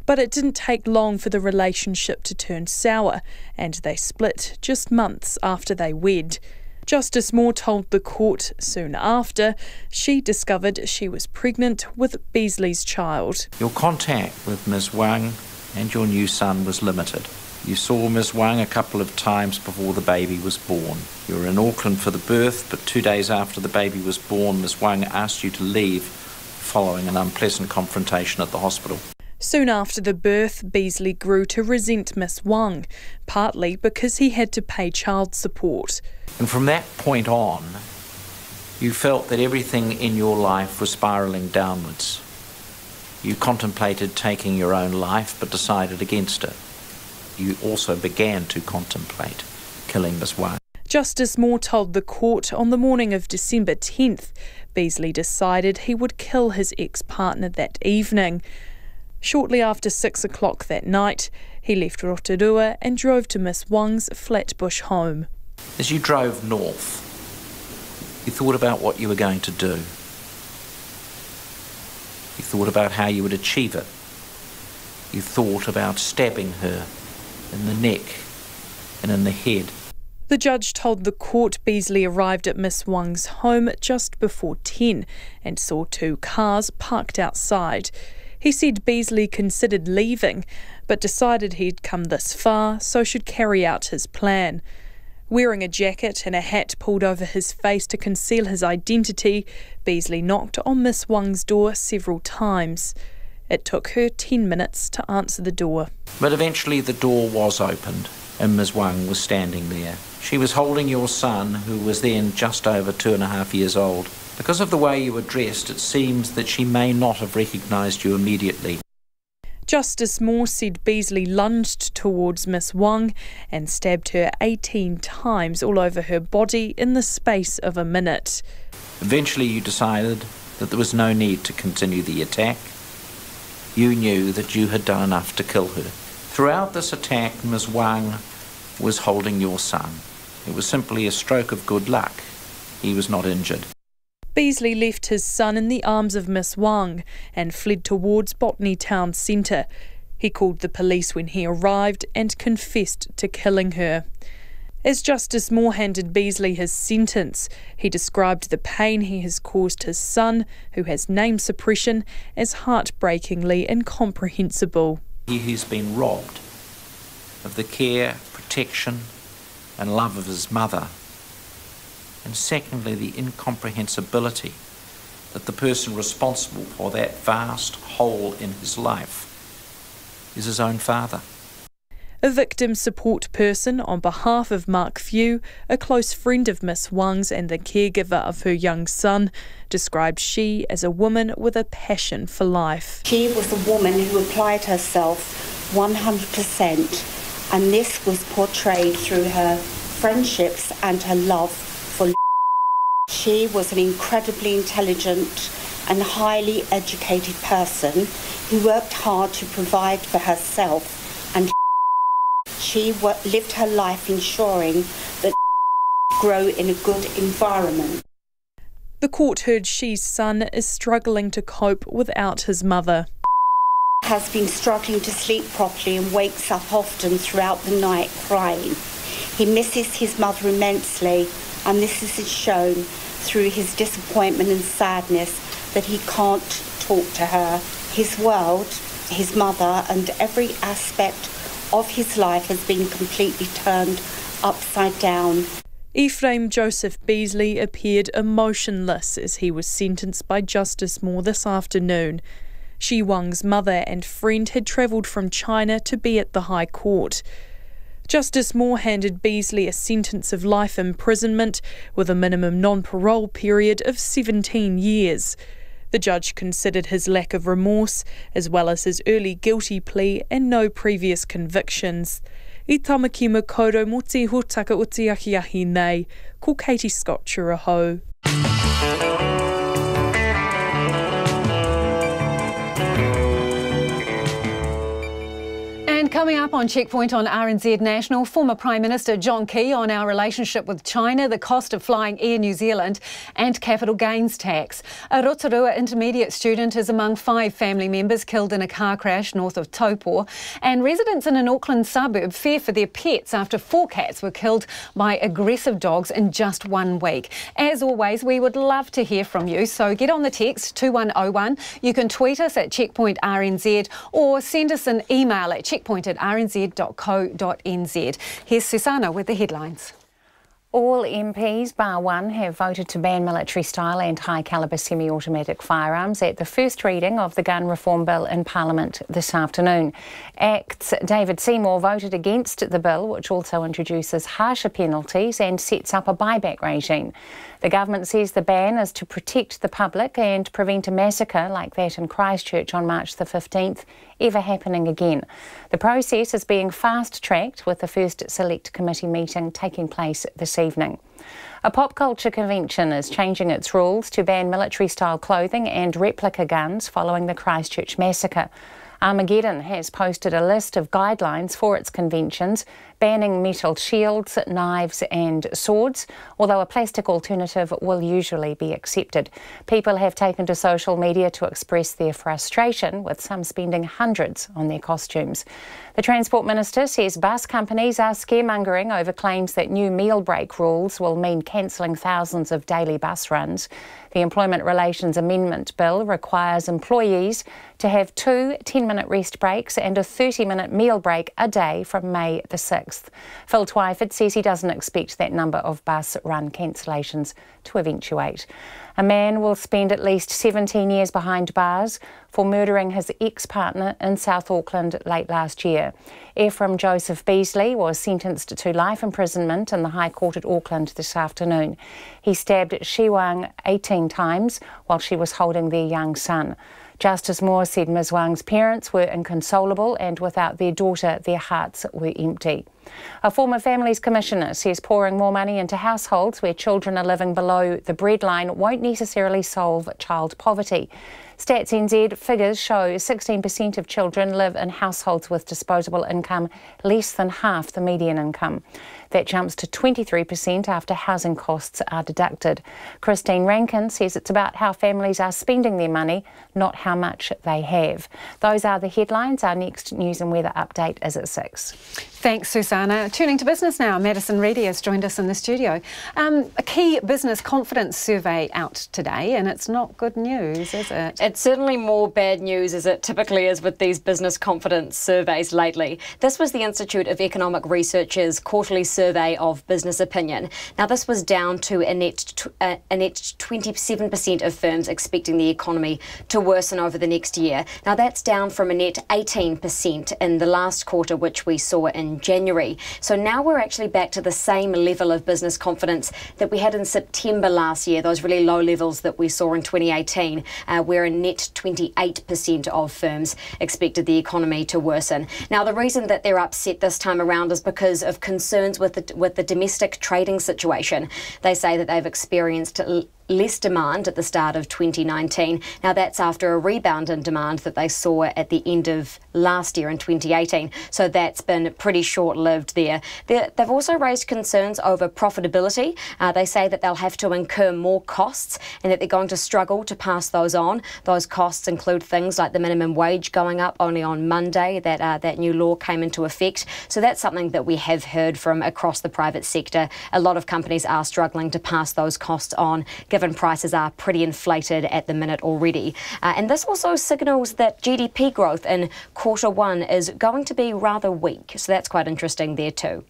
But it didn't take long for the relationship to turn sour, and they split just months after they wed. Justice Moore told the court soon after she discovered she was pregnant with Beasley's child. Your contact with Ms. Wang and your new son was limited. You saw Ms. Wang a couple of times before the baby was born. You were in Auckland for the birth, but 2 days after the baby was born, Ms. Wang asked you to leave following an unpleasant confrontation at the hospital. Soon after the birth, Beasley grew to resent Miss Wang, partly because he had to pay child support. And from that point on, you felt that everything in your life was spiralling downwards. You contemplated taking your own life, but decided against it. You also began to contemplate killing Miss Wang. Justice Moore told the court on the morning of December 10th, Beasley decided he would kill his ex-partner that evening. Shortly after 6 o'clock that night, he left Rotorua and drove to Miss Wang's Flatbush home. As you drove north, you thought about what you were going to do. You thought about how you would achieve it. You thought about stabbing her in the neck and in the head. The judge told the court Beasley arrived at Miss Wang's home just before 10 and saw 2 cars parked outside. He said Beasley considered leaving, but decided he'd come this far, so should carry out his plan. Wearing a jacket and a hat pulled over his face to conceal his identity, Beasley knocked on Miss Wang's door several times. It took her 10 minutes to answer the door. But eventually the door was opened and Ms. Wang was standing there. She was holding your son, who was then just over 2.5 years old. Because of the way you were dressed, it seems that she may not have recognised you immediately. Justice Moore said Beasley lunged towards Miss Wang and stabbed her 18 times all over her body in the space of a minute. Eventually you decided that there was no need to continue the attack. You knew that you had done enough to kill her. Throughout this attack, Ms. Wang was holding your son. It was simply a stroke of good luck. He was not injured. Beasley left his son in the arms of Miss Wang and fled towards Botany Town Centre. He called the police when he arrived and confessed to killing her. As Justice Moore handed Beasley his sentence, he described the pain he has caused his son, who has name suppression, as heartbreakingly incomprehensible. He has been robbed of the care, protection and love of his mother. And secondly, the incomprehensibility that the person responsible for that vast hole in his life is his own father. A victim support person on behalf of Mark Few, a close friend of Miss Wang's and the caregiver of her young son, described she as a woman with a passion for life. She was a woman who applied herself 100%, and this was portrayed through her friendships and her love for. She was an incredibly intelligent and highly educated person who worked hard to provide for herself, and she lived her life ensuring that grow in a good environment. The court heard She's son is struggling to cope without his mother. Has been struggling to sleep properly and wakes up often throughout the night crying. He misses his mother immensely, and this is shown through his disappointment and sadness that he can't talk to her. His world, his mother, and every aspect of his life has been completely turned upside down. Ephraim Joseph Beasley appeared emotionless as he was sentenced by Justice Moore this afternoon. Shi Wang's mother and friend had travelled from China to be at the High Court. Justice Moore handed Beasley a sentence of life imprisonment with a minimum non-parole period of 17 years. The judge considered his lack of remorse, as well as his early guilty plea and no previous convictions. I tamaki makaurau mo te hōtaka o te ahi nei, ko Katie Scott Churaho. And coming up on Checkpoint on RNZ National, former Prime Minister John Key on our relationship with China, the cost of flying Air New Zealand and capital gains tax. A Rotorua intermediate student is among 5 family members killed in a car crash north of Taupo, and residents in an Auckland suburb fear for their pets after 4 cats were killed by aggressive dogs in just 1 week. As always, we would love to hear from you, so get on the text 2101. You can tweet us at Checkpoint RNZ or send us an email at checkpoint@rnz.co.nz. Here's Susanna with the headlines. All MPs, bar one, have voted to ban military-style and high-calibre semi-automatic firearms at the first reading of the gun reform bill in Parliament this afternoon. ACT's David Seymour voted against the bill, which also introduces harsher penalties and sets up a buyback regime. The government says the ban is to protect the public and prevent a massacre like that in Christchurch on March the 15th ever happening again. The process is being fast-tracked, with the first Select Committee meeting taking place this evening. A pop culture convention is changing its rules to ban military-style clothing and replica guns following the Christchurch massacre. Armageddon has posted a list of guidelines for its conventions, banning metal shields, knives and swords, although a plastic alternative will usually be accepted. People have taken to social media to express their frustration, with some spending hundreds on their costumes. The Transport Minister says bus companies are scaremongering over claims that new meal break rules will mean cancelling thousands of daily bus runs. The Employment Relations Amendment Bill requires employees to have 2 10-minute rest breaks and a 30-minute meal break a day from May the 6th. Phil Twyford says he doesn't expect that number of bus run cancellations to eventuate. A man will spend at least 17 years behind bars for murdering his ex-partner in South Auckland late last year. Ephraim Joseph Beasley was sentenced to life imprisonment in the High Court at Auckland this afternoon. He stabbed Shi Wang 18 times while she was holding their young son. Justice Moore said Ms Wang's parents were inconsolable and without their daughter, their hearts were empty. A former Families Commissioner says pouring more money into households where children are living below the breadline won't necessarily solve child poverty. Stats NZ figures show 16% of children live in households with disposable income less than half the median income. That jumps to 23% after housing costs are deducted. Christine Rankin says it's about how families are spending their money, not how much they have. Those are the headlines. Our next news and weather update is at 6. Thanks, Susanna. Turning to business now, Madison Reedy has joined us in the studio. A key business confidence survey out today, and it's not good news, is it? It's certainly more bad news, as it typically is with these business confidence surveys lately. This was the Institute of Economic Research's quarterly survey of business opinion. Now, this was down to a net 27% of firms expecting the economy to worsen over the next year. Now, that's down from a net 18% in the last quarter, which we saw in January. So now we're actually back to the same level of business confidence that we had in September last year, those really low levels that we saw in 2018, where a net 28% of firms expected the economy to worsen. Now, the reason that they're upset this time around is because of concerns with the domestic trading situation. They say that they've experienced less demand at the start of 2019. Now, that's after a rebound in demand that they saw at the end of last year in 2018. So that's been pretty short-lived there. They've also raised concerns over profitability. They say that they'll have to incur more costs and that they're going to struggle to pass those on. Those costs include things like the minimum wage going up only on Monday. That new law came into effect. So that's something that we have heard from across the private sector. A lot of companies are struggling to pass those costs on, given prices are pretty inflated at the minute already. And this also signals that GDP growth in Q1 is going to be rather weak. So that's quite interesting there too.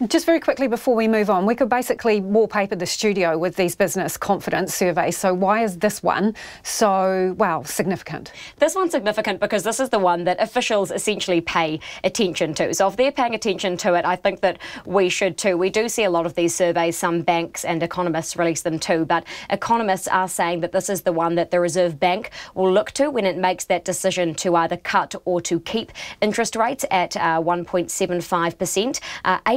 Just very quickly before we move on, we could basically wallpaper the studio with these business confidence surveys. So why is this one so, well, significant? This one's significant because this is the one that officials essentially pay attention to. So if they're paying attention to it, I think that we should too. We do see a lot of these surveys. Some banks and economists release them too, but economists are saying that this is the one that the Reserve Bank will look to when it makes that decision to either cut or to keep interest rates at 1.75%.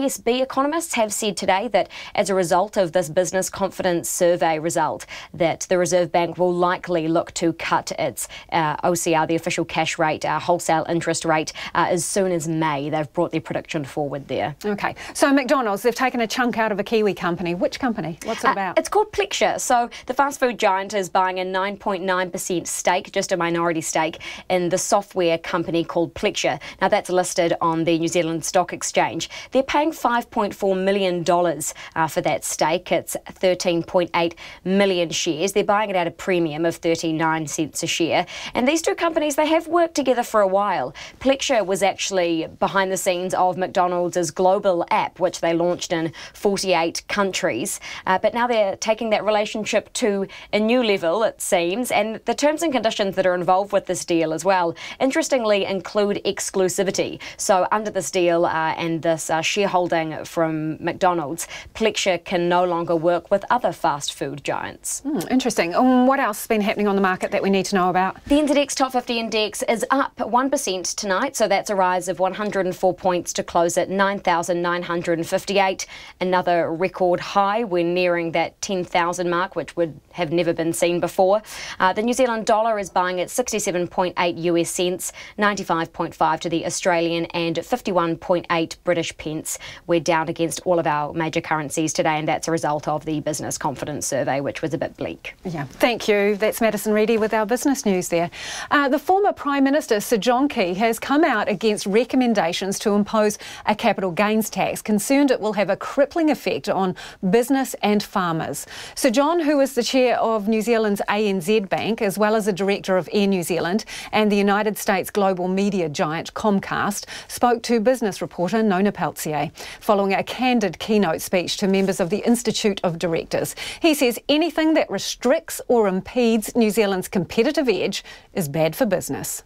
ASB economists have said today that as a result of this business confidence survey result, that the Reserve Bank will likely look to cut its OCR, the official cash rate, wholesale interest rate, as soon as May. They've brought their prediction forward there. OK, so McDonald's, they've taken a chunk out of a Kiwi company. Which company? What's it about? It's called Plexure. So the fast food giant is buying a 9.9% stake, just a minority stake, in the software company called Plexure. Now, that's listed on the New Zealand Stock Exchange. They're paying $5.4 million for that stake. It's 13.8 million shares. They're buying it at a premium of 39 cents a share. And these two companies, they have worked together for a while. Plexure was actually behind the scenes of McDonald's global app, which they launched in 48 countries. But now they're taking that relationship to a new level, it seems. And the terms and conditions that are involved with this deal as well, interestingly, include exclusivity. So under this deal and this shareholder holding from McDonald's, Plexure can no longer work with other fast food giants. Interesting. What else has been happening on the market that we need to know about? The NZX Top 50 Index is up 1% tonight, so that's a rise of 104 points to close at 9,958. Another record high. We're nearing that 10,000 mark, which would have never been seen before. The New Zealand dollar is buying at 67.8 US cents, 95.5 to the Australian and 51.8 British pence. We're down against all of our major currencies today, and that's a result of the business confidence survey, which was a bit bleak. Yeah, thank you. That's Madison Reedy with our business news there. The former Prime Minister, Sir John Key, has come out against recommendations to impose a capital gains tax, concerned it will have a crippling effect on business and farmers. Sir John, who is the chair of New Zealand's ANZ Bank, as well as a director of Air New Zealand and the United States global media giant Comcast, spoke to business reporter Nona Peltier following a candid keynote speech to members of the Institute of Directors. He says anything that restricts or impedes New Zealand's competitive edge is bad for business.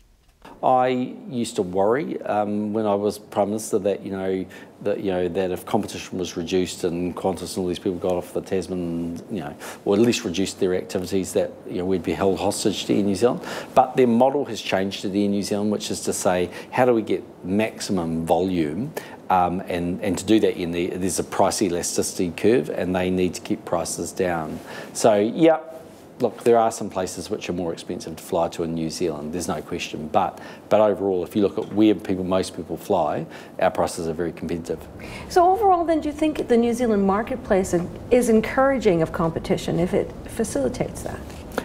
I used to worry when I was Prime Minister that that if competition was reduced and Qantas and all these people got off the Tasman, or at least reduced their activities, that we'd be held hostage to Air New Zealand. But their model has changed at Air New Zealand, which is to say, how do we get maximum volume? And to do that, there's a price elasticity curve, and they need to keep prices down. So yeah. Look, there are some places which are more expensive to fly to in New Zealand, there's no question. But overall, if you look at where most people fly, our prices are very competitive. So overall, then, do you think the New Zealand marketplace is encouraging of competition if it facilitates that?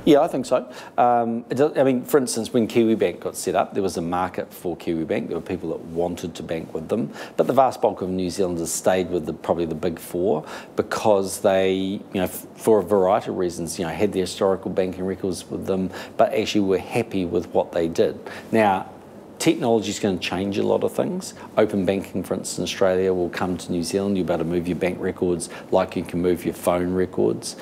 Yeah, I think so. I mean, for instance, when KiwiBank got set up, there was a market for KiwiBank. There were people that wanted to bank with them. But the vast bulk of New Zealanders stayed with probably the big four because they, for a variety of reasons, had their historical banking records with them, but actually were happy with what they did. Now, technology is going to change a lot of things. Open banking, for instance, in Australia will come to New Zealand. You'll be able to move your bank records like you can move your phone records.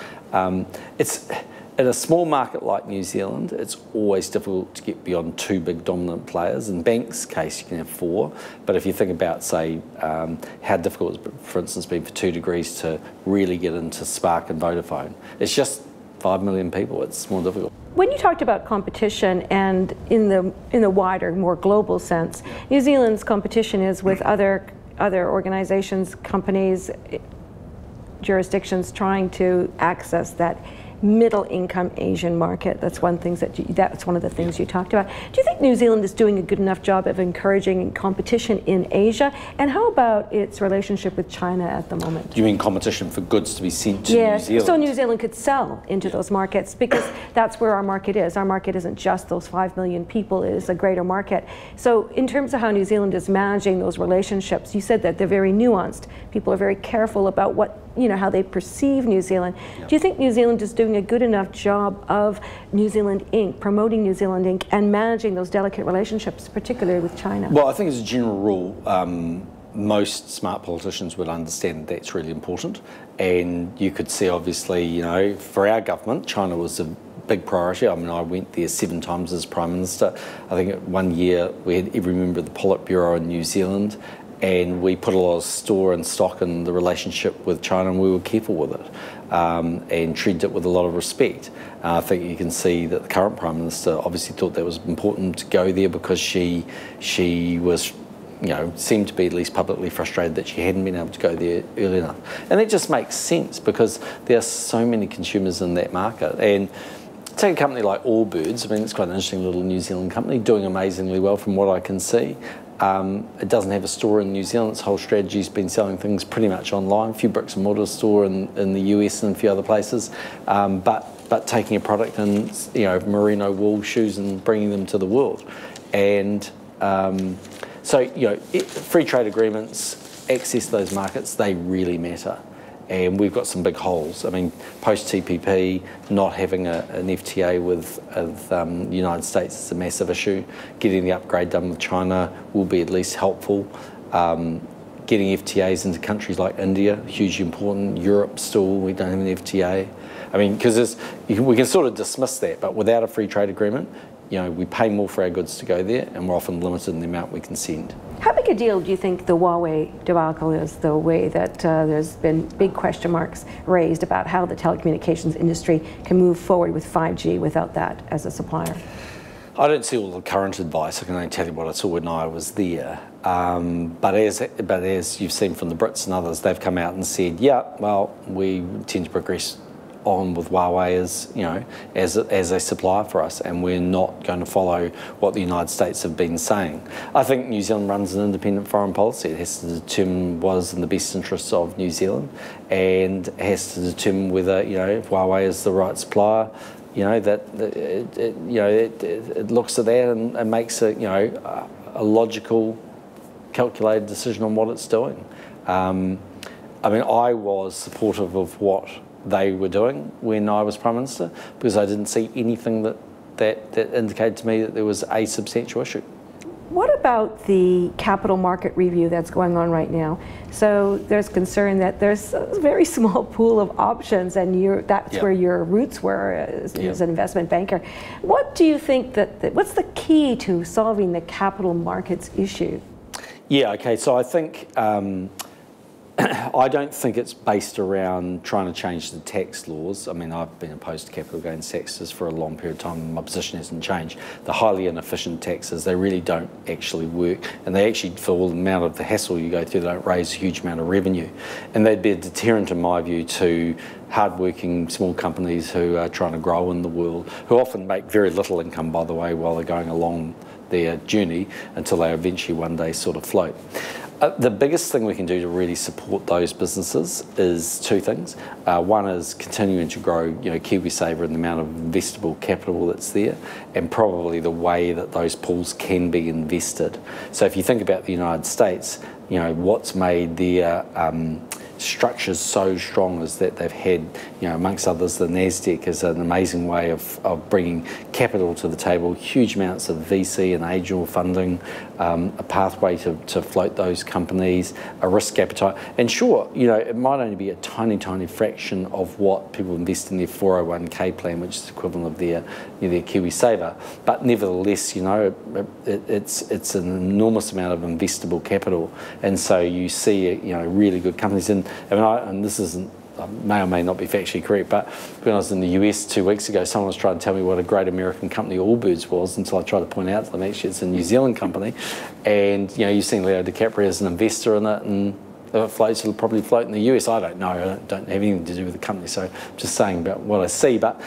In a small market like New Zealand, it's always difficult to get beyond two big dominant players. In banks' case, you can have four. But if you think about, say, how difficult it's, for instance, been for 2 Degrees to really get into Spark and Vodafone, it's just 5 million people. It's more difficult. When you talked about competition and in the wider, more global sense, New Zealand's competition is with other organisations, companies, jurisdictions trying to access that middle-income Asian market. That's one of the things you talked about. Do you think New Zealand is doing a good enough job of encouraging competition in Asia? And how about its relationship with China at the moment? Do you mean competition for goods to be sent to New Zealand? So New Zealand could sell into those markets, because that's where our market is. Our market isn't just those 5 million people, it is a greater market. So in terms of how New Zealand is managing those relationships, you said that they're very nuanced. People are very careful about how they perceive New Zealand. Yeah. Do you think New Zealand is doing a good enough job of New Zealand Inc., promoting New Zealand Inc., and managing those delicate relationships, particularly with China? Well, I think as a general rule, most smart politicians would understand that that's really important. And you could see, obviously, for our government, China was a big priority. I mean, I went there 7 times as Prime Minister. I think 1 year we had every member of the Politburo in New Zealand, and we put a lot of store and stock in the relationship with China, and we were careful with it and treated it with a lot of respect. I think you can see that the current Prime Minister obviously thought that was important to go there because she was, seemed to be at least publicly frustrated that she hadn't been able to go there early enough. And that just makes sense because there are so many consumers in that market. And take a company like Allbirds. I mean, it's quite an interesting little New Zealand company, doing amazingly well from what I can see. It doesn't have a store in New Zealand. Its whole strategy's been selling things pretty much online. A few bricks and mortar store in the US and a few other places, but taking a product in merino wool shoes and bringing them to the world. And so free trade agreements, access to those markets, they really matter. And we've got some big holes. I mean, post-TPP, not having an FTA with the United States is a massive issue. Getting the upgrade done with China will be at least helpful. Getting FTAs into countries like India, hugely important. Europe still, we don't have an FTA. I mean, because we can sort of dismiss that, but without a free trade agreement, we pay more for our goods to go there, and we're often limited in the amount we can send. How big big a deal do you think the Huawei debacle is, the way that there's been big question marks raised about how the telecommunications industry can move forward with 5G without that as a supplier? I don't see all the current advice. I can only tell you what I saw when I was there. But as you've seen from the Brits and others, they've come out and said, yeah, well, we tend to progress on with Huawei as, you know, as a supplier for us, and we're not going to follow what the United States have been saying. I think New Zealand runs an independent foreign policy. It has to determine what is in the best interests of New Zealand, and has to determine whether, you know, if Huawei is the right supplier. You know, that it looks at that and makes a, you know, a logical, calculated decision on what it's doing. I mean, I was supportive of what they were doing when I was Prime Minister, because I didn't see anything that indicated to me that there was a substantial issue. What about the capital market review that's going on right now? So there's concern that there's a very small pool of options, and that's where your roots were as an investment banker. What do you think what's the key to solving the capital markets issue? Yeah, okay, so I think I don't think it's based around trying to change the tax laws. I mean, I've been opposed to capital gains taxes for a long period of time, and my position hasn't changed. The highly inefficient taxes, they really don't actually work, and they actually, for all the amount of the hassle you go through, they don't raise a huge amount of revenue. And they'd be a deterrent, in my view, to hard-working small companies who are trying to grow in the world, who often make very little income, by the way, while they're going along their journey, until they eventually one day sort of float. The biggest thing we can do to really support those businesses is two things. One is continuing to grow, you know, KiwiSaver and the amount of investable capital that's there, and probably the way that those pools can be invested. So if you think about the United States, you know, what's made their structures so strong is that they've had, you know, amongst others, the NASDAQ is an amazing way of bringing capital to the table, huge amounts of VC and angel funding, a pathway to float those companies, a risk appetite. And sure, you know, it might only be a tiny, tiny fraction of what people invest in their 401k plan, which is equivalent of their KiwiSaver. But nevertheless, you know, it's an enormous amount of investable capital. And so you see, you know, really good companies. And this isn't, may or may not be factually correct, but when I was in the US 2 weeks ago, someone was trying to tell me what a great American company Allbirds was, until I tried to point out to them, actually it's a New Zealand company. And, you know, you've seen Leo DiCaprio as an investor in it, and if it floats, it'll probably float in the US. I don't know, I don't have anything to do with the company, so I'm just saying about what I see. But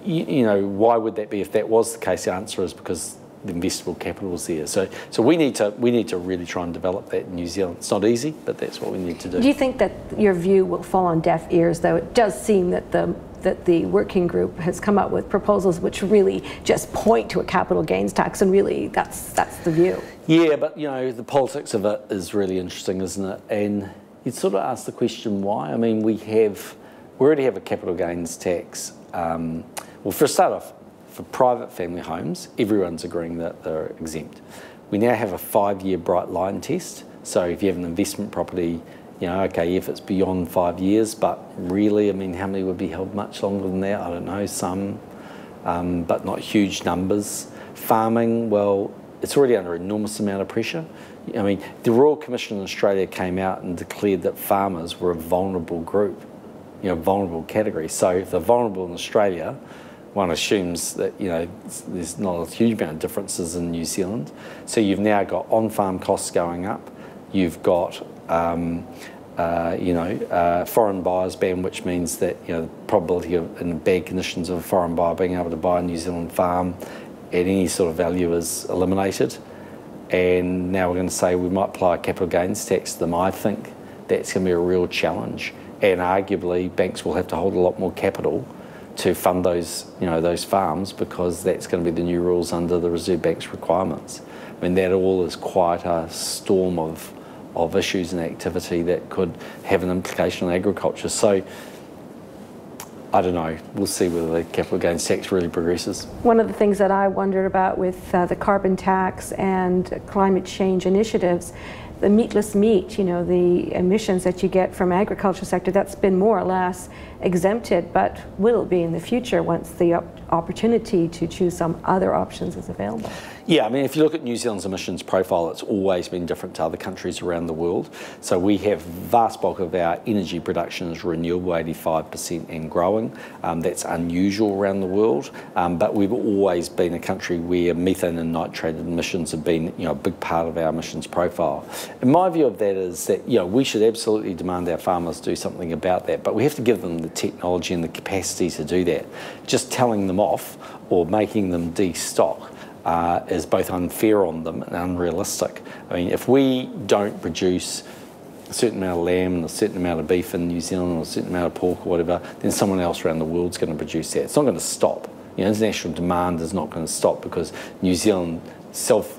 you know, why would that be? If that was the case, the answer is because the investable capital is there. So we need to really try and develop that in New Zealand. It's not easy, but that's what we need to do. Do you think that your view will fall on deaf ears, though? It does seem that the working group has come up with proposals which really just point to a capital gains tax, and really that's the view. Yeah, but you know, the politics of it is really interesting, isn't it? And you'd sort of ask the question why. I mean, we already have a capital gains tax. Well, for a start off, for private family homes, everyone's agreeing that they're exempt. We now have a 5-year bright line test. So if you have an investment property, you know, okay, if it's beyond 5 years, but really, I mean, how many would be held much longer than that? I don't know, some, but not huge numbers. Farming, well, it's already under an enormous amount of pressure. I mean, the Royal Commission in Australia came out and declared that farmers were a vulnerable group, you know, vulnerable category. So if they're vulnerable in Australia, one assumes that, you know, there's not a huge amount of differences in New Zealand. So you've now got on-farm costs going up. You've got, foreign buyers ban, which means that, you know, the probability of, in bad conditions, of a foreign buyer being able to buy a New Zealand farm at any sort of value is eliminated. And now we're going to say we might apply a capital gains tax to them. I think that's going to be a real challenge. And arguably, banks will have to hold a lot more capital to fund those, you know, those farms, because that's going to be the new rules under the Reserve Bank's requirements. I mean, that all is quite a storm of issues and activity that could have an implication on agriculture. So, I don't know, we'll see whether the capital gains tax really progresses. One of the things that I wondered about with the carbon tax and climate change initiatives, the meatless meat, you know, the emissions that you get from agriculture sector, that's been more or less exempted, but will it be in the future once the opportunity to choose some other options is available? Yeah, I mean, if you look at New Zealand's emissions profile, it's always been different to other countries around the world. So we have vast bulk of our energy production is renewable, 85% and growing. That's unusual around the world, but we've always been a country where methane and nitrated emissions have been, a big part of our emissions profile. And my view of that is that, we should absolutely demand our farmers do something about that, but we have to give them the technology and the capacity to do that. Just telling them off or making them destock is both unfair on them and unrealistic. I mean, if we don't produce a certain amount of lamb and a certain amount of beef in New Zealand or a certain amount of pork or whatever, then someone else around the world's going to produce that. It's not going to stop. International demand is not going to stop because New Zealand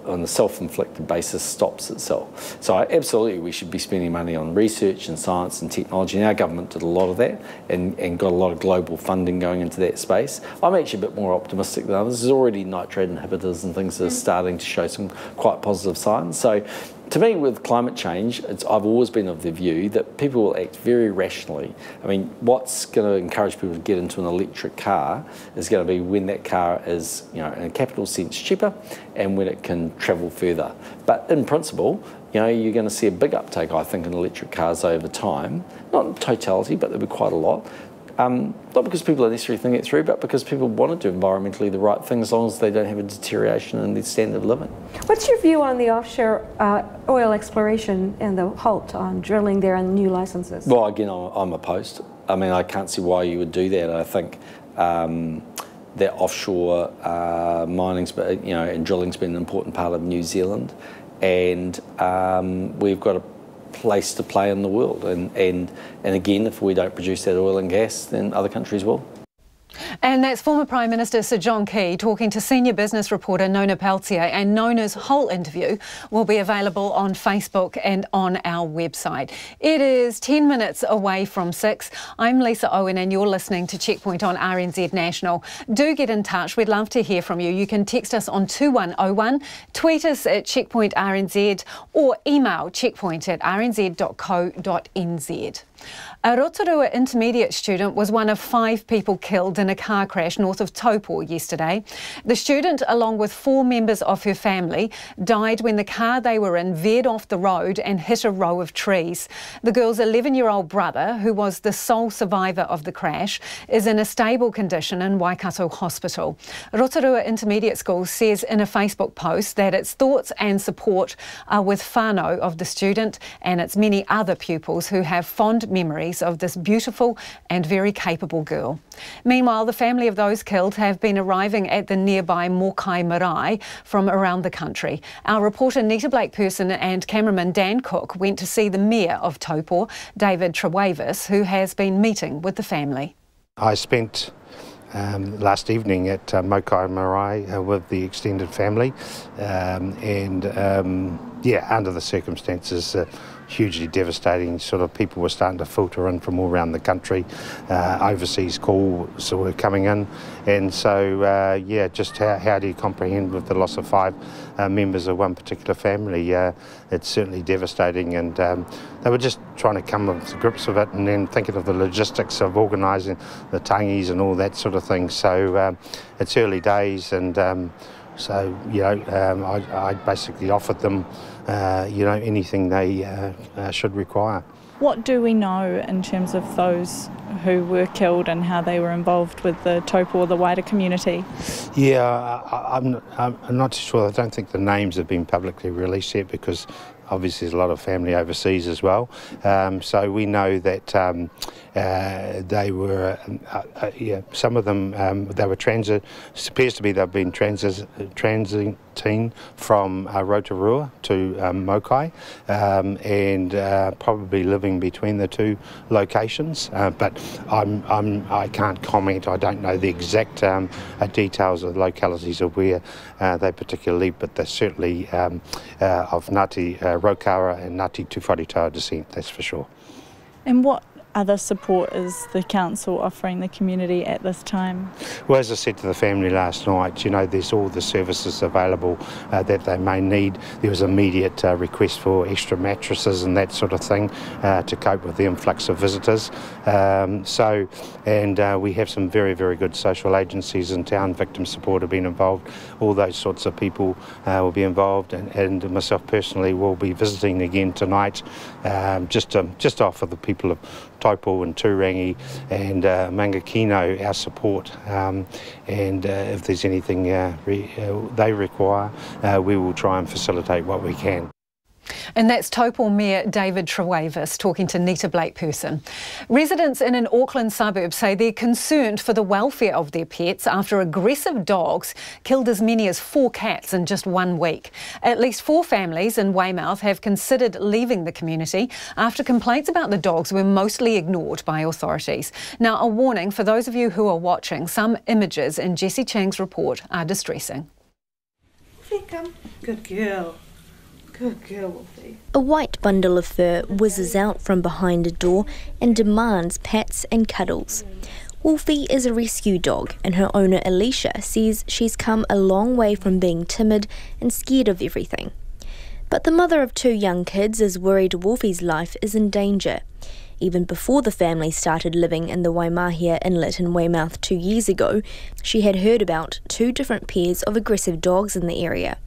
on a self-inflicted basis stops itself. So absolutely we should be spending money on research and science and technology, and our government did a lot of that and got a lot of global funding going into that space. I'm actually a bit more optimistic than others. There's already nitrate inhibitors and things that are starting to show some quite positive signs. So to me, with climate change, I've always been of the view that people will act very rationally. I mean, what's going to encourage people to get into an electric car is going to be when that car is, in a capital sense, cheaper and when it can travel further. But in principle, you're going to see a big uptake, I think, in electric cars over time. Not in totality, but there'll be quite a lot. Not because people are necessarily thinking it through, but because people want to do environmentally the right thing as long as they don't have a deterioration in their standard of living. What's your view on the offshore oil exploration and the halt on drilling there and new licences? Well, again, I'm opposed. I mean, I can't see why you would do that. I think that offshore mining's, and drilling's been an important part of New Zealand, and we've got a place to play in the world, and again, if we don't produce that oil and gas, then other countries will. And that's former Prime Minister Sir John Key talking to senior business reporter Nona Peltier, and Nona's whole interview will be available on Facebook and on our website. It is 10 minutes away from 6. I'm Lisa Owen and you're listening to Checkpoint on RNZ National. Do get in touch. We'd love to hear from you. You can text us on 2101, tweet us at Checkpoint RNZ or email checkpoint@rnz.co.nz. A Rotorua intermediate student was one of 5 people killed in a car crash north of Taupo yesterday. The student, along with 4 members of her family, died when the car they were in veered off the road and hit a row of trees. The girl's 11-year-old brother, who was the sole survivor of the crash, is in a stable condition in Waikato Hospital. Rotorua Intermediate School says in a Facebook post that its thoughts and support are with whānau of the student and its many other pupils who have fond memories of this beautiful and very capable girl. Meanwhile, the family of those killed have been arriving at the nearby Mokai Marae from around the country. Our reporter Nita Blake-Person and cameraman Dan Cook went to see the Mayor of Taupo, David Trewavis, who has been meeting with the family. I spent last evening at Mokai Marae with the extended family, under the circumstances, hugely devastating. Sort of people were starting to filter in from all around the country. Overseas calls were coming in, and so just how do you comprehend with the loss of 5 members of one particular family? It's certainly devastating, and they were just trying to come to grips with it, and then thinking of the logistics of organising the tangis and all that sort of thing. So it's early days, and I basically offered them, anything they should require. What do we know in terms of those who were killed and how they were involved with the Taupo or the wider community? Yeah, I'm not too sure. I don't think the names have been publicly released yet because obviously there's a lot of family overseas as well. So we know that they were, some of them, they were it appears to be they've been transiting from Rotorua to Mokai, and probably living between the 2 locations. But I can't comment. I don't know the exact details of the localities of where they particularly live, but they're certainly of Ngāti Raukawa and Ngāti Tuwharetoa descent, that's for sure. And what other support is the council offering the community at this time? Well, as I said to the family last night, you know, there's all the services available that they may need. There was immediate request for extra mattresses and that sort of thing to cope with the influx of visitors. We have some very, very good social agencies in town. Victim support have been involved. All those sorts of people will be involved, and myself personally will be visiting again tonight, just to offer the people of Taupo and Turangi and Mangakino our support, and if there's anything they require, we will try and facilitate what we can. And that's Taupo Mayor David Trewavis talking to Nita Blake-Person. Residents in an Auckland suburb say they're concerned for the welfare of their pets after aggressive dogs killed as many as 4 cats in just 1 week. At least 4 families in Weymouth have considered leaving the community after complaints about the dogs were mostly ignored by authorities. Now, a warning for those of you who are watching, some images in Jessie Chang's report are distressing. Good girl. Good girl, Wolfie. A white bundle of fur whizzes out from behind a door and demands pats and cuddles. Wolfie is a rescue dog, and her owner Alicia says she's come a long way from being timid and scared of everything. But the mother of 2 young kids is worried Wolfie's life is in danger. Even before the family started living in the Waimahia Inlet in Weymouth 2 years ago, she had heard about 2 different pairs of aggressive dogs in the area.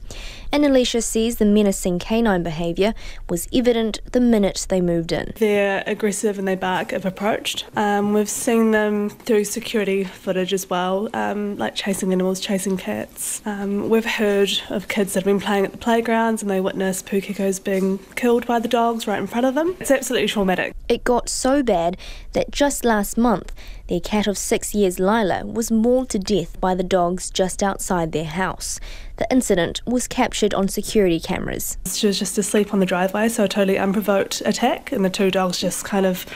And Alicia says the menacing canine behaviour was evident the minute they moved in. They're aggressive and they bark if approached. We've seen them through security footage as well, like chasing animals, chasing cats. We've heard of kids that have been playing at the playgrounds and they witness pukekos being killed by the dogs right in front of them. It's absolutely traumatic. It got so bad that just last month, their cat of 6 years, Lila, was mauled to death by the dogs just outside their house. The incident was captured on security cameras. She was just asleep on the driveway, so a totally unprovoked attack, and the 2 dogs just kind of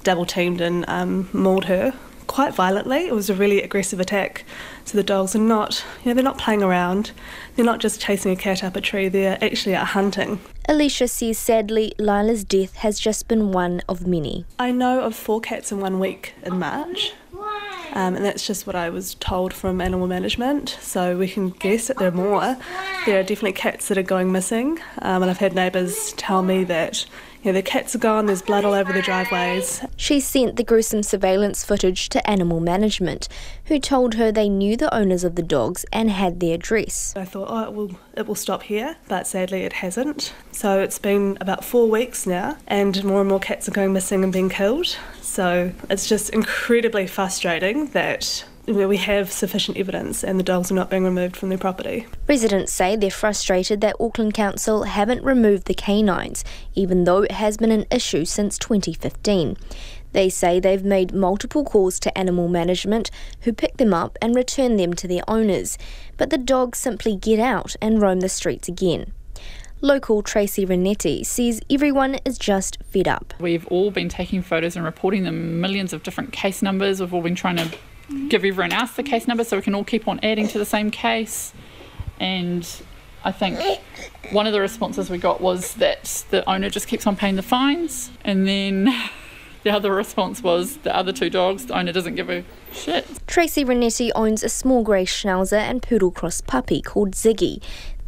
double-teamed and mauled her quite violently. It was a really aggressive attack. So the dogs are not, they're not playing around. They're not just chasing a cat up a tree, they're actually out hunting. Alicia says sadly Lila's death has just been one of many. I know of 4 cats in 1 week in March. And that's just what I was told from animal management, so we can guess that there are more. There are definitely cats that are going missing, and I've had neighbours tell me that the cats are gone, there's blood all over the driveways. She sent the gruesome surveillance footage to animal management, who told her they knew the owners of the dogs and had their address. I thought, it will stop here, but sadly it hasn't. So it's been about 4 weeks now, and more cats are going missing and being killed. So it's just incredibly frustrating that we have sufficient evidence and the dogs are not being removed from their property. Residents say they're frustrated that Auckland Council haven't removed the canines, even though it has been an issue since 2015. They say they've made multiple calls to animal management, who pick them up and return them to their owners, but the dogs simply get out and roam the streets again. Local Tracy Renetti says everyone is just fed up. We've all been taking photos and reporting them millions of different case numbers. We've all been trying to give everyone else the case number so we can all keep on adding to the same case. And I think one of the responses we got was that the owner just keeps on paying the fines, and then the other response was the other 2 dogs, the owner doesn't give a shit. Tracy Renetti owns a small grey schnauzer and poodle cross puppy called Ziggy.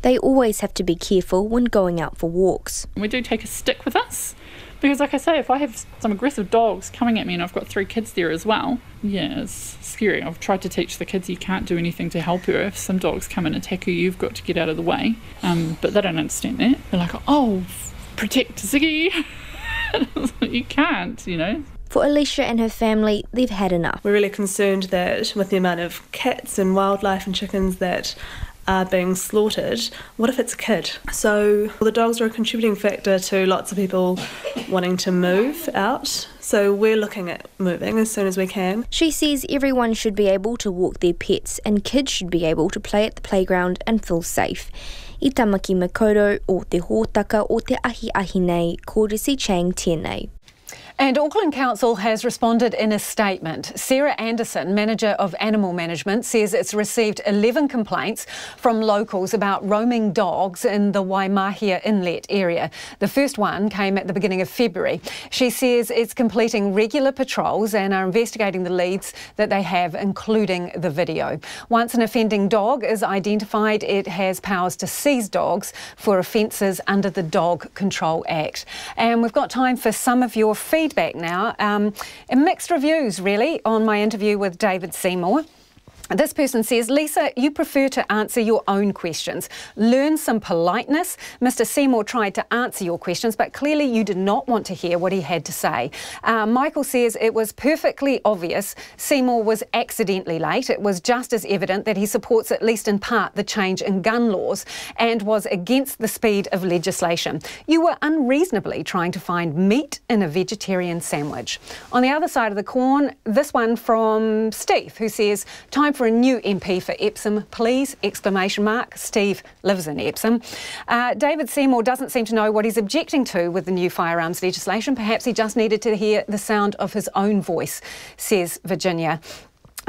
They always have to be careful when going out for walks. We do take a stick with us, because like I say, if I have some aggressive dogs coming at me and I've got 3 kids there as well, yeah, it's scary. I've tried to teach the kids you can't do anything to help her. If some dogs come and attack you, you've got to get out of the way. But they don't understand that. They're like, oh, protect Ziggy. You can't, For Alicia and her family, they've had enough. We're really concerned that with the amount of cats and wildlife and chickens that are being slaughtered, what if it's a kid? So the dogs are a contributing factor to lots of people wanting to move out. So we're looking at moving as soon as we can. She says everyone should be able to walk their pets and kids should be able to play at the playground and feel safe. I tamaki makaurau o te hōtaka o te ahi nei, ko Jessie Chang tēnei. And Auckland Council has responded in a statement. Sarah Anderson, Manager of Animal Management, says it's received 11 complaints from locals about roaming dogs in the Waimahia Inlet area. The first one came at the beginning of February. She says it's completing regular patrols and are investigating the leads that they have, including the video. Once an offending dog is identified, it has powers to seize dogs for offences under the Dog Control Act. And we've got time for some of your feedback now. And mixed reviews, really, on my interview with David Seymour. This person says, Lisa, you prefer to answer your own questions. Learn some politeness. Mr. Seymour tried to answer your questions, but clearly you did not want to hear what he had to say. Michael says it was perfectly obvious Seymour was accidentally late. It was just as evident that he supports, at least in part, the change in gun laws and was against the speed of legislation. You were unreasonably trying to find meat in a vegetarian sandwich. On the other side of the coin, this one from Steve, who says, time for a new MP for Epsom, please, exclamation mark. Steve lives in Epsom. David Seymour doesn't seem to know what he's objecting to with the new firearms legislation. Perhaps he just needed to hear the sound of his own voice, says Virginia.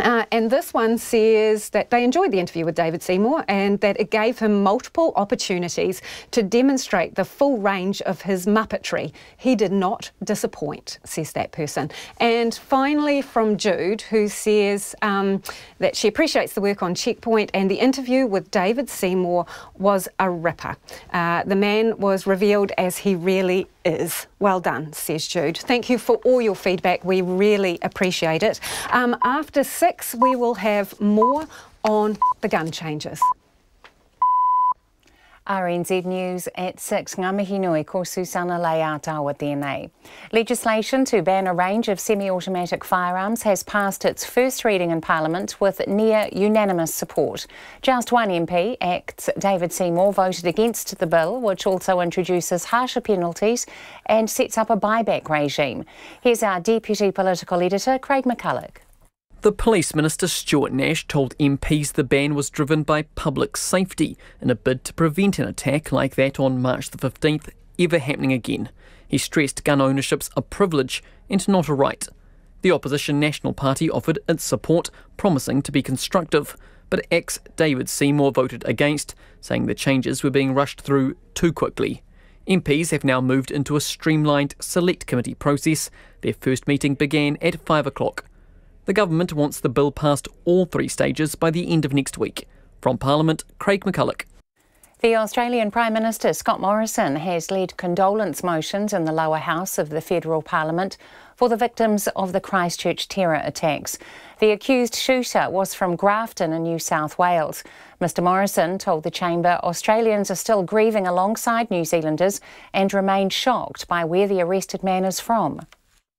And this one says that they enjoyed the interview with David Seymour and that it gave him multiple opportunities to demonstrate the full range of his muppetry. He did not disappoint, says that person. And finally from Jude, who says that she appreciates the work on Checkpoint and the interview with David Seymour was a ripper. The man was revealed as he really is. Well done, says Jude. Thank you for all your feedback. We really appreciate it. After 6, we will have more on the gun changes. RNZ News at 6. Ngā mihi nui, ko Susana Leata tēnei. Legislation to ban a range of semi-automatic firearms has passed its first reading in Parliament with near unanimous support. Just one MP, ACT's David Seymour, voted against the bill, which also introduces harsher penalties and sets up a buyback regime. Here's our Deputy Political Editor, Craig McCulloch. The Police Minister Stuart Nash told MPs the ban was driven by public safety in a bid to prevent an attack like that on March the 15th ever happening again. He stressed gun ownership's a privilege and not a right. The opposition National Party offered its support, promising to be constructive, but ex David Seymour voted against, saying the changes were being rushed through too quickly. MPs have now moved into a streamlined select committee process. Their first meeting began at 5 o'clock. The government wants the bill past all 3 stages by the end of next week. From Parliament, Craig McCulloch. The Australian Prime Minister Scott Morrison has led condolence motions in the lower house of the federal parliament for the victims of the Christchurch terror attacks. The accused shooter was from Grafton in New South Wales. Mr Morrison told the chamber Australians are still grieving alongside New Zealanders and remain shocked by where the arrested man is from.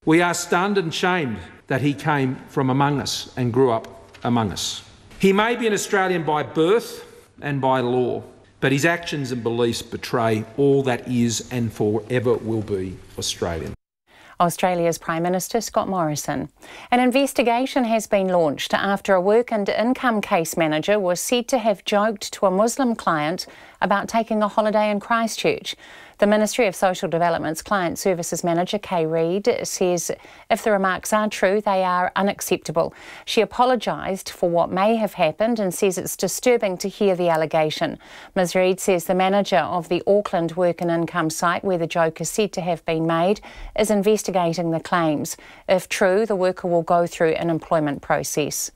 We are stunned and shamed that he came from among us and grew up among us. He may be an Australian by birth and by law, but his actions and beliefs betray all that is and forever will be Australian. Australia's Prime Minister Scott Morrison. An investigation has been launched after a work and income case manager was said to have joked to a Muslim client about taking a holiday in Christchurch. The Ministry of Social Development's Client Services Manager, Kay Reid, says if the remarks are true, they are unacceptable. She apologised for what may have happened and says it's disturbing to hear the allegation. Ms Reid says the manager of the Auckland work and income site where the joke is said to have been made is investigating the claims. If true, the worker will go through an employment process.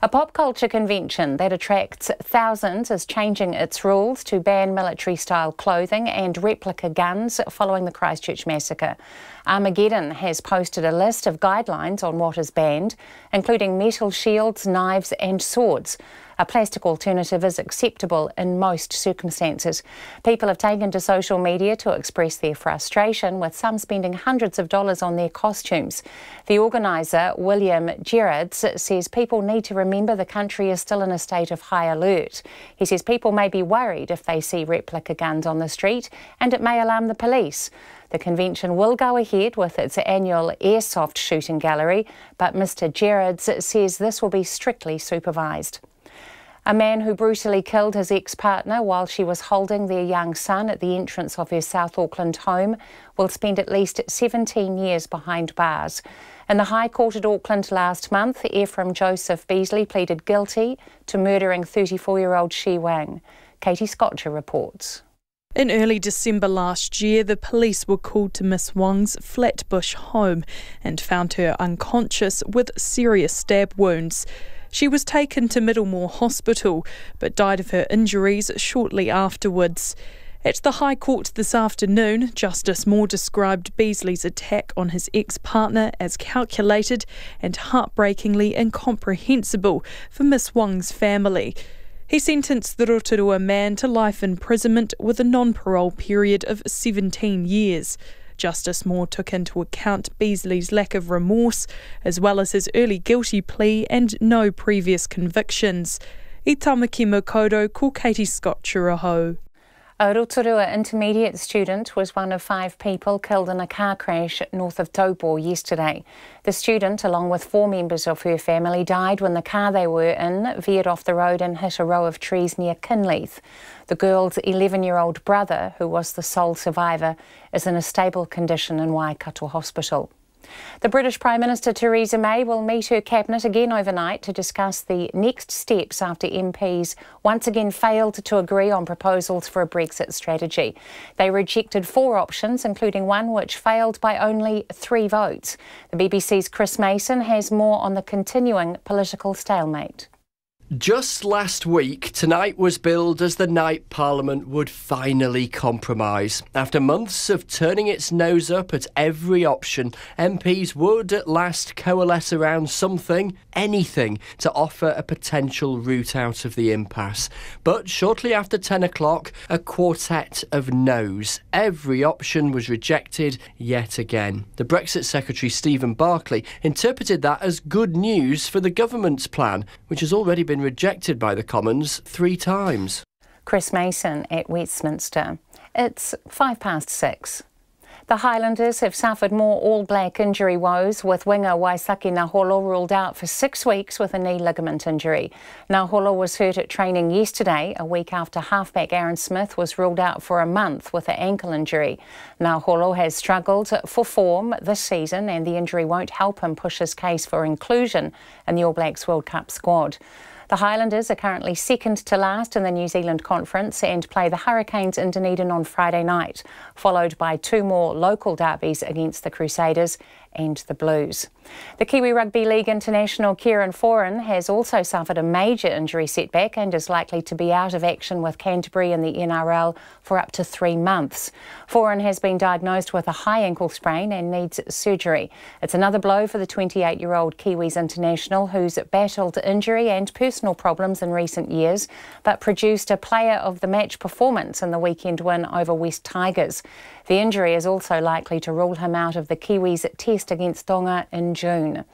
A pop culture convention that attracts thousands is changing its rules to ban military-style clothing and replica guns following the Christchurch massacre. Armageddon has posted a list of guidelines on what is banned, including metal shields, knives and swords. A plastic alternative is acceptable in most circumstances. People have taken to social media to express their frustration, with some spending hundreds of dollars on their costumes. The organiser, William Gerards, says people need to remember the country is still in a state of high alert. He says people may be worried if they see replica guns on the street, and it may alarm the police. The convention will go ahead with its annual airsoft shooting gallery, but Mr Gerards says this will be strictly supervised. A man who brutally killed his ex-partner while she was holding their young son at the entrance of her South Auckland home will spend at least 17 years behind bars. In the High Court at Auckland last month, Ephraim Joseph Beasley pleaded guilty to murdering 34-year-old Shi Wang. Katie Scotcher reports. In early December last year, the police were called to Miss Wang's Flatbush home and found her unconscious with serious stab wounds. She was taken to Middlemore Hospital but died of her injuries shortly afterwards. At the High Court this afternoon, Justice Moore described Beasley's attack on his ex-partner as calculated and heartbreakingly incomprehensible for Miss Wang's family. He sentenced the Rotorua man to life imprisonment with a non-parole period of 17 years. Justice Moore took into account Beasley's lack of remorse, as well as his early guilty plea and no previous convictions. I tamaki Makoto ko Katie Scotcher aho. A Rotorua intermediate student was one of 5 people killed in a car crash north of Taupo yesterday. The student, along with 4 members of her family, died when the car they were in veered off the road and hit a row of trees near Kinleith. The girl's 11-year-old brother, who was the sole survivor, is in a stable condition in Waikato Hospital. The British Prime Minister Theresa May will meet her cabinet again overnight to discuss the next steps after MPs once again failed to agree on proposals for a Brexit strategy. They rejected 4 options, including one which failed by only 3 votes. The BBC's Chris Mason has more on the continuing political stalemate. Just last week, tonight was billed as the night Parliament would finally compromise. After months of turning its nose up at every option, MPs would at last coalesce around something, anything, to offer a potential route out of the impasse. But shortly after 10 o'clock, a quartet of no's. Every option was rejected yet again. The Brexit Secretary Stephen Barclay interpreted that as good news for the government's plan, which has already been rejected by the Commons 3 times. Chris Mason at Westminster. It's 6:05. The Highlanders have suffered more All Black injury woes, with winger Waisake Naholo ruled out for 6 weeks with a knee ligament injury. Naholo was hurt at training yesterday, a week after halfback Aaron Smith was ruled out for a month with an ankle injury. Naholo has struggled for form this season, and the injury won't help him push his case for inclusion in the All Blacks World Cup squad. The Highlanders are currently second to last in the New Zealand Conference and play the Hurricanes in Dunedin on Friday night, followed by 2 more local derbies against the Crusaders and the Blues. The Kiwi Rugby League international Kieran Foran has also suffered a major injury setback and is likely to be out of action with Canterbury in the NRL for up to 3 months. Foran has been diagnosed with a high ankle sprain and needs surgery. It's another blow for the 28-year-old Kiwis international, who's battled injury and personal problems in recent years, but produced a player of the match performance in the weekend win over West Tigers. The injury is also likely to rule him out of the Kiwis' test against Tonga in June.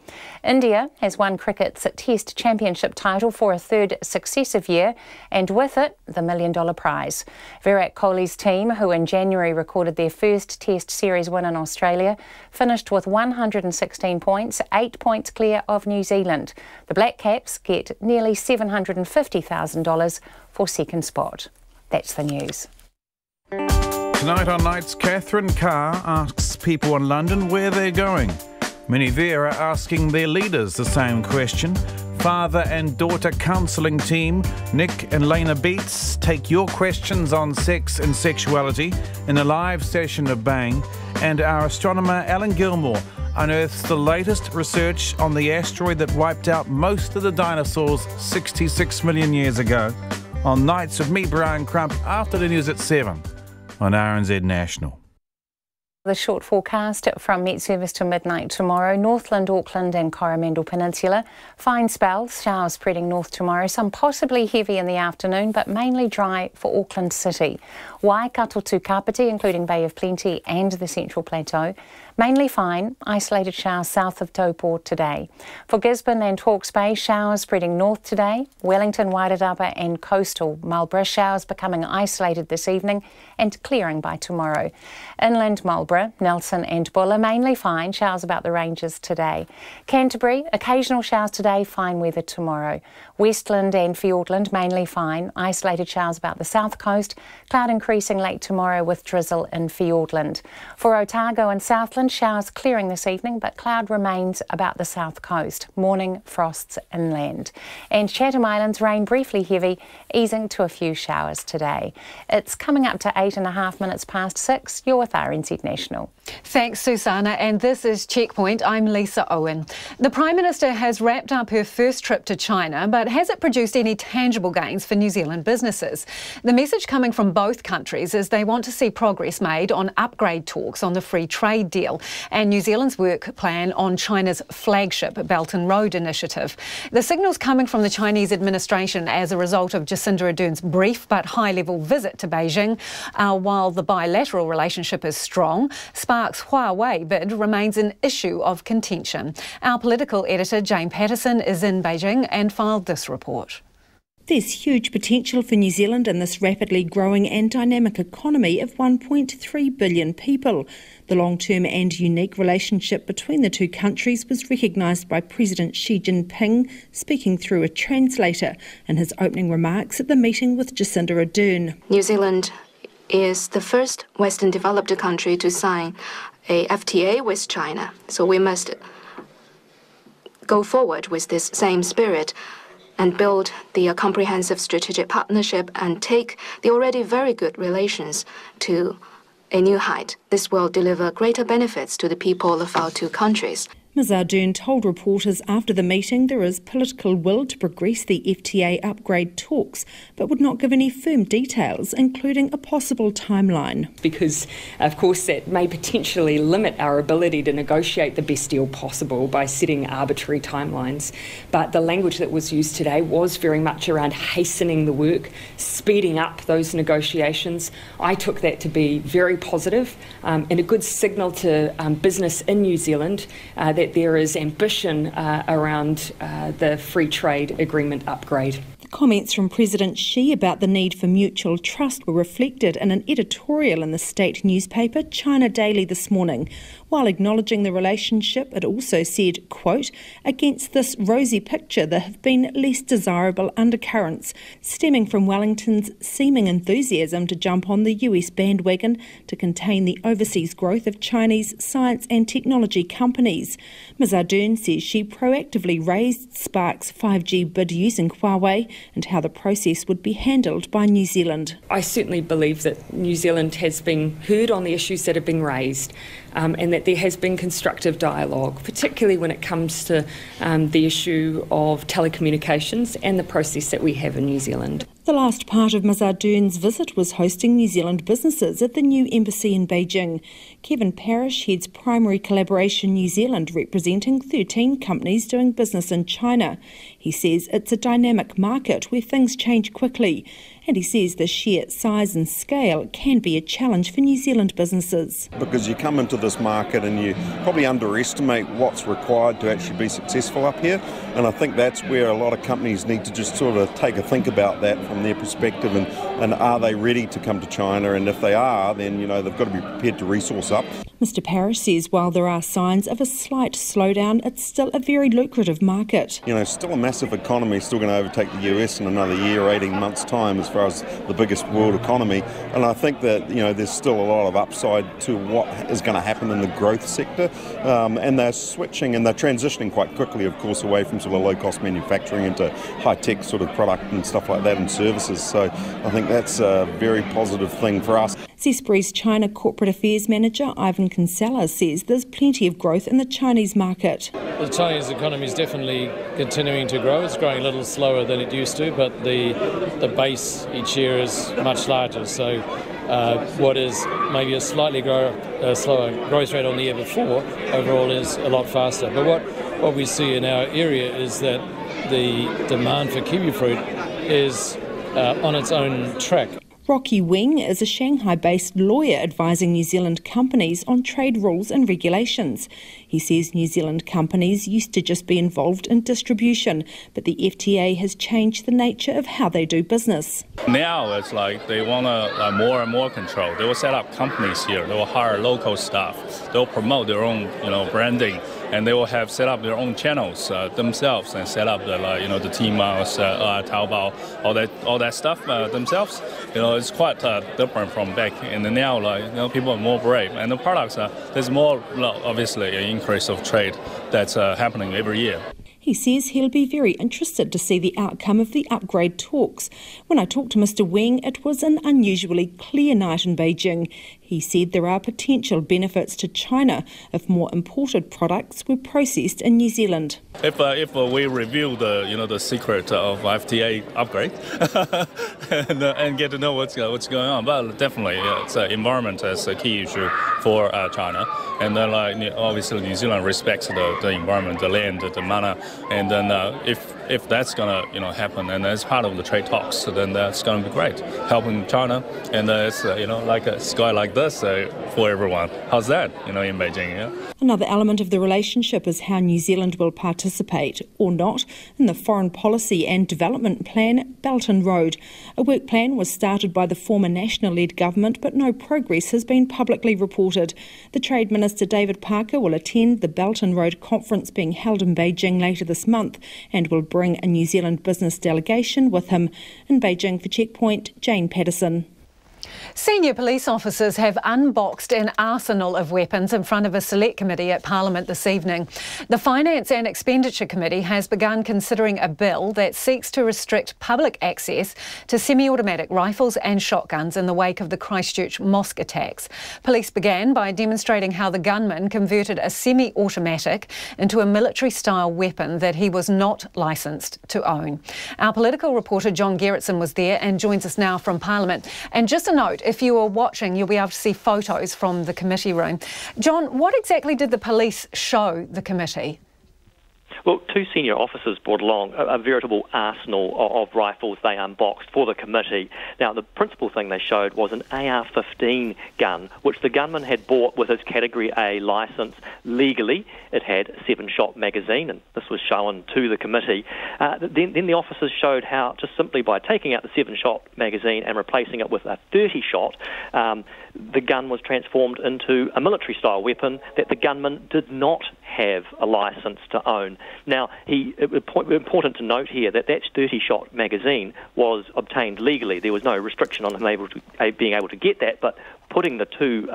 India has won cricket's Test Championship title for a 3rd successive year, and with it, the $1 million prize. Virat Kohli's team, who in January recorded their first Test series win in Australia, finished with 116 points, 8 points clear of New Zealand. The Black Caps get nearly $750,000 for second spot. That's the news. Tonight on Nights, Catherine Carr asks people in London where they're going. Many there are asking their leaders the same question. Father and daughter counselling team Nick and Lena Beats take your questions on sex and sexuality in a live session of Bang, and our astronomer Alan Gilmore unearths the latest research on the asteroid that wiped out most of the dinosaurs 66 million years ago. On Nights with me, Brian Crump, after the news at 7 on RNZ National. The short forecast from Met Service to midnight tomorrow. Northland, Auckland and Coromandel Peninsula. Fine spells, showers spreading north tomorrow. Some possibly heavy in the afternoon, but mainly dry for Auckland City. Waikato to Kapiti, including Bay of Plenty and the Central Plateau. Mainly fine, isolated showers south of Taupo today. For Gisborne and Hawke's Bay, showers spreading north today. Wellington, Wairarapa and coastal Marlborough, showers becoming isolated this evening and clearing by tomorrow. Inland Marlborough, Nelson and Buller, mainly fine, showers about the ranges today. Canterbury, occasional showers today, fine weather tomorrow. Westland and Fiordland, mainly fine, isolated showers about the south coast, cloud increasing late tomorrow with drizzle in Fiordland. For Otago and Southland, showers clearing this evening, but cloud remains about the south coast. Morning frosts inland. And Chatham Islands, rain briefly heavy, easing to a few showers today. It's coming up to 8.5 minutes past 6. You're with RNZ National. Thanks, Susanna. And this is Checkpoint. I'm Lisa Owen. The Prime Minister has wrapped up her first trip to China, but has it produced any tangible gains for New Zealand businesses? The message coming from both countries is they want to see progress made on upgrade talks on the free trade deal and New Zealand's work plan on China's flagship Belt and Road initiative. The signals coming from the Chinese administration as a result of Jacinda Ardern's brief but high-level visit to Beijing, while the bilateral relationship is strong, Spark's Huawei bid remains an issue of contention. Our political editor Jane Patterson is in Beijing and filed this report. There's huge potential for New Zealand in this rapidly growing and dynamic economy of 1.3 billion people. The long-term and unique relationship between the two countries was recognised by President Xi Jinping, speaking through a translator in his opening remarks at the meeting with Jacinda Ardern. New Zealand is the first Western developed country to sign a FTA with China, so we must go forward with this same spirit and build the comprehensive strategic partnership and take the already very good relations to a new height. This will deliver greater benefits to the people of our two countries. Ms Ardern told reporters after the meeting there is political will to progress the FTA upgrade talks, but would not give any firm details, including a possible timeline. Because, of course, that may potentially limit our ability to negotiate the best deal possible by setting arbitrary timelines. But the language that was used today was very much around hastening the work, speeding up those negotiations. I took that to be very positive and a good signal to business in New Zealand that there is ambition around the free trade agreement upgrade. The comments from President Xi about the need for mutual trust were reflected in an editorial in the state newspaper China Daily this morning. While acknowledging the relationship, it also said, quote, against this rosy picture there have been less desirable undercurrents, stemming from Wellington's seeming enthusiasm to jump on the US bandwagon to contain the overseas growth of Chinese science and technology companies. Ms Ardern says she proactively raised Spark's 5G bid using Huawei and how the process would be handled by New Zealand. I certainly believe that New Zealand has been heard on the issues that have been raised and that there has been constructive dialogue, particularly when it comes to the issue of telecommunications and the process that we have in New Zealand. The last part of Ms Ardern's visit was hosting New Zealand businesses at the new embassy in Beijing. Kevin Parrish heads Primary Collaboration New Zealand, representing 13 companies doing business in China. He says it's a dynamic market where things change quickly, and he says the sheer size and scale can be a challenge for New Zealand businesses. Because you come into this market and you probably underestimate what's required to actually be successful up here, and I think that's where a lot of companies need to just sort of take a think about that from their perspective, and are they ready to come to China, and if they are, then they've got to be prepared to resource up. Mr Parrish says while there are signs of a slight slowdown, it's still a very lucrative market. Still a massive economy, still going to overtake the US in another year or 18 months' time as far as the biggest world economy, and I think that there's still a lot of upside to what is going to happen in the growth sector, and they're switching and they're transitioning quite quickly, of course, away from sort of low-cost manufacturing into high-tech sort of product and stuff like that and services, so I think that's a very positive thing for us. Zespri's China Corporate Affairs Manager Ivan Kinsella says there's plenty of growth in the Chinese market. The Chinese economy is definitely continuing to grow. It's growing a little slower than it used to, but the base each year is much larger. So what is maybe a slightly slower growth rate on the year before, overall is a lot faster. But what we see in our area is that the demand for kiwi fruit is on its own track. Rocky Wing is a Shanghai-based lawyer advising New Zealand companies on trade rules and regulations. He says New Zealand companies used to just be involved in distribution, but the FTA has changed the nature of how they do business. Now it's like they want more and more control. They will set up companies here. They will hire local staff. They will promote their own, branding, and they will have set up their own channels themselves and set up the Tmos, Taupo, all that stuff themselves. It's quite different from back. And now, people are more brave, and the products there's more, obviously, an increase of trade that's happening every year. He says he'll be very interested to see the outcome of the upgrade talks. When I talked to Mr. Wing, it was an unusually clear night in Beijing. He said there are potential benefits to China if more imported products were processed in New Zealand. If we reveal the secret of FTA upgrade and get to know what's going on, but definitely it's environment is a key issue for China, and then obviously New Zealand respects the environment, the land, the mana, and then if that's gonna happen and as part of the trade talks, then that's gonna be great, helping China, and it's like a sky like this for everyone. How's that in Beijing? Yeah. Another element of the relationship is how New Zealand will participate, or not, in the Foreign Policy and Development Plan Belt and Road. A work plan was started by the former National-led government, but no progress has been publicly reported. The Trade Minister David Parker will attend the Belt and Road conference being held in Beijing later this month and will bring a New Zealand business delegation with him. In Beijing for Checkpoint, Jane Patterson. Senior police officers have unboxed an arsenal of weapons in front of a select committee at Parliament this evening. The Finance and Expenditure Committee has begun considering a bill that seeks to restrict public access to semi-automatic rifles and shotguns in the wake of the Christchurch mosque attacks. Police began by demonstrating how the gunman converted a semi-automatic into a military-style weapon that he was not licensed to own. Our political reporter John Gerritsen was there and joins us now from Parliament. And just a note, if you are watching, you'll be able to see photos from the committee room. John, what exactly did the police show the committee? Well, two senior officers brought along a veritable arsenal of rifles they unboxed for the committee. Now, the principal thing they showed was an AR-15 gun, which the gunman had bought with his Category A licence legally. It had a 7-shot magazine, and this was shown to the committee. Then the officers showed how, just simply by taking out the 7-shot magazine and replacing it with a 30-shot, the gun was transformed into a military-style weapon that the gunman did not have a licence to own. Now, important to note here that 30-shot magazine was obtained legally. There was no restriction on him being able to get that, but putting the two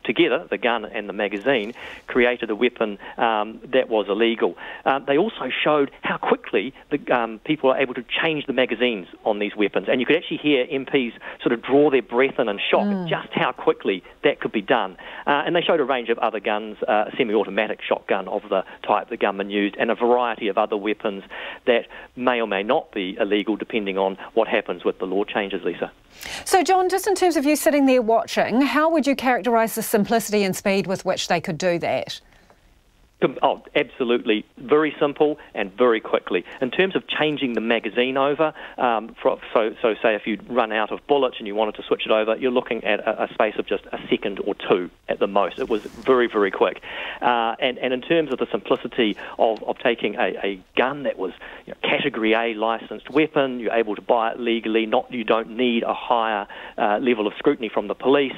together, the gun and the magazine, created a weapon that was illegal. They also showed how quickly the people are able to change the magazines on these weapons, and you could actually hear MPs sort of draw their breath in and shock at just how quickly that could be done. And they showed a range of other guns, a semi-automatic shotgun of the type the gunman used, and a variety of other weapons that may or may not be illegal depending on what happens with the law changes, Lisa. So, John, just in terms of you sitting there watching, how would you characterise the simplicity and speed with which they could do that? Oh, absolutely. Very simple and very quickly. In terms of changing the magazine over, so say if you run out of bullets and you wanted to switch it over, you're looking at a space of just a second or two at the most. It was very, very quick. And in terms of the simplicity of taking a gun that was Category A licensed weapon, you're able to buy it legally, you don't need a higher level of scrutiny from the police.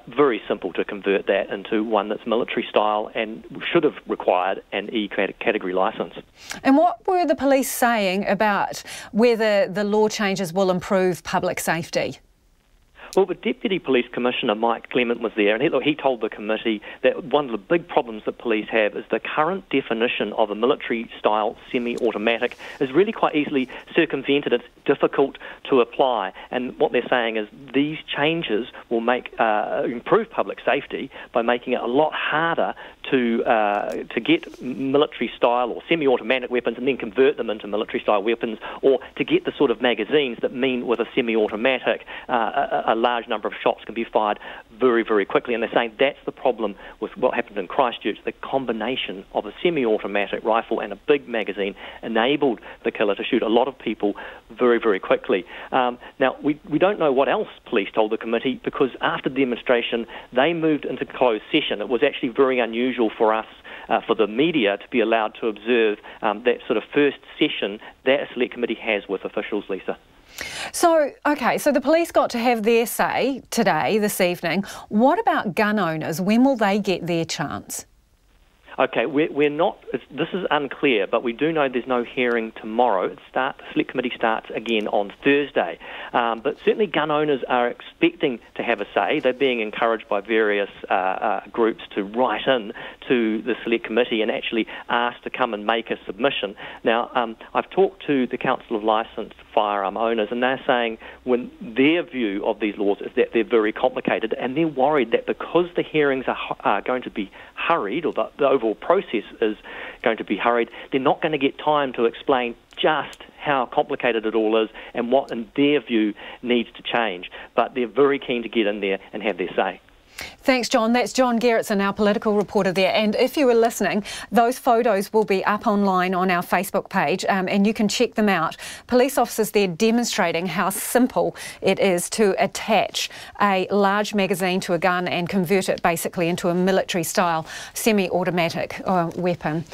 Very simple to convert that into one that's military style and should have required an E category licence. And what were the police saying about whether the law changes will improve public safety? Well, the Deputy Police Commissioner, Mike Clement, was there, and he told the committee that one of the big problems that police have is the current definition of a military-style semi-automatic is really quite easily circumvented. It's difficult to apply, and what they're saying is these changes will improve public safety by making it a lot harder to get military-style or semi-automatic weapons and then convert them into military-style weapons, or to get the sort of magazines that mean with a semi-automatic a large number of shots can be fired very, very quickly. And they're saying that's the problem with what happened in Christchurch. The combination of a semi-automatic rifle and a big magazine enabled the killer to shoot a lot of people very, very quickly. Now, we don't know what else police told the committee, because after the demonstration, they moved into closed session. It was actually very unusual for us, for the media, to be allowed to observe that sort of first session that a select committee has with officials, Lisa. So, OK, so the police got to have their say today, this evening. What about gun owners? When will they get their chance? OK, we're not, this is unclear, but we do know there's no hearing tomorrow. The select committee starts again on Thursday. But certainly gun owners are expecting to have a say. They're being encouraged by various groups to write in to the select committee and actually ask to come and make a submission. Now, I've talked to the Council of Licensed Firearm Owners, and they're saying when their view of these laws is that they're very complicated, and they're worried that because the hearings are going to be hurried, or the overall process is going to be hurried, they're not going to get time to explain just how complicated it all is and what, in their view, needs to change. But they're very keen to get in there and have their say. Thanks, John. That's John Gerritsen, our political reporter there. And if you were listening, those photos will be up online on our Facebook page, and you can check them out. Police officers there demonstrating how simple it is to attach a large magazine to a gun and convert it basically into a military-style semi-automatic weapon.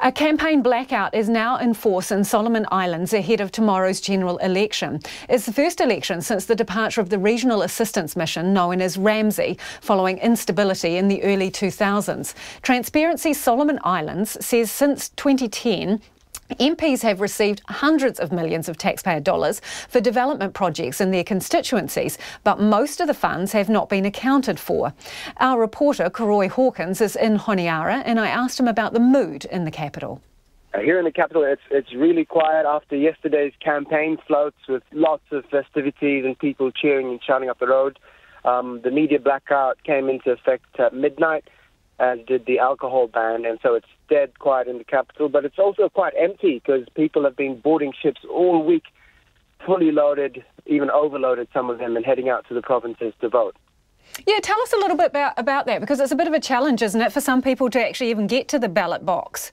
A campaign blackout is now in force in Solomon Islands ahead of tomorrow's general election. It's the first election since the departure of the regional assistance mission known as Ramsey, following instability in the early 2000s. Transparency Solomon Islands says since 2010, MPs have received hundreds of millions of taxpayer dollars for development projects in their constituencies, but most of the funds have not been accounted for. Our reporter, Koroi Hawkins, is in Honiara, and I asked him about the mood in the capital. Here in the capital, it's really quiet after yesterday's campaign floats with lots of festivities and people cheering and shouting up the road. The media blackout came into effect at midnight, as did the alcohol ban, and so it's dead quiet in the capital. But it's also quite empty because people have been boarding ships all week, fully loaded, even overloaded, some of them, and heading out to the provinces to vote. Yeah, tell us a little bit about that, because it's a bit of a challenge, isn't it, for some people to actually even get to the ballot box?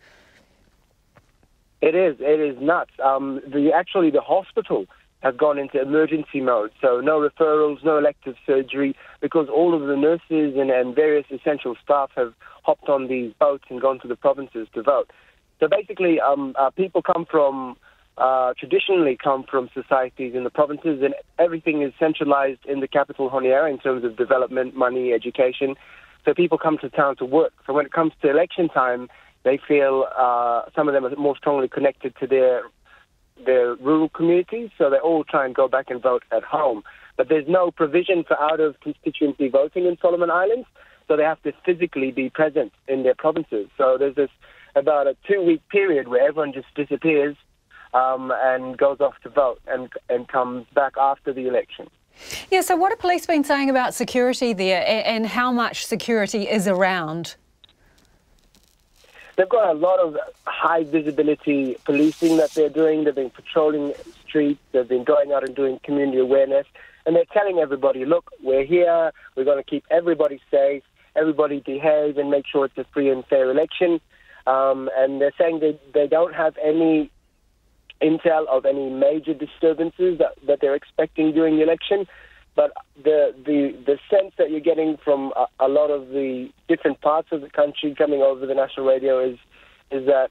It is nuts. The hospital has gone into emergency mode, so no referrals, no elective surgery, because all of the nurses and various essential staff have hopped on these boats and gone to the provinces to vote. So basically, people traditionally come from societies in the provinces, and everything is centralized in the capital, Honiara, in terms of development, money, education. So people come to town to work. So when it comes to election time, they feel some of them are more strongly connected to their rural communities, so they all try and go back and vote at home. But there's no provision for out-of-constituency voting in Solomon Islands, so they have to physically be present in their provinces. So there's about a 2-week period where everyone just disappears and goes off to vote and comes back after the election. Yeah, so what have police been saying about security there, and how much security is around? They've got a lot of high visibility policing that they're doing. They've been patrolling streets. They've been going out and doing community awareness. And they're telling everybody, look, we're here. We're going to keep everybody safe. Everybody behave and make sure it's a free and fair election. And they're saying they don't have any intel of any major disturbances that they're expecting during the election. But the sense that you're getting from a lot of the different parts of the country coming over the national radio is that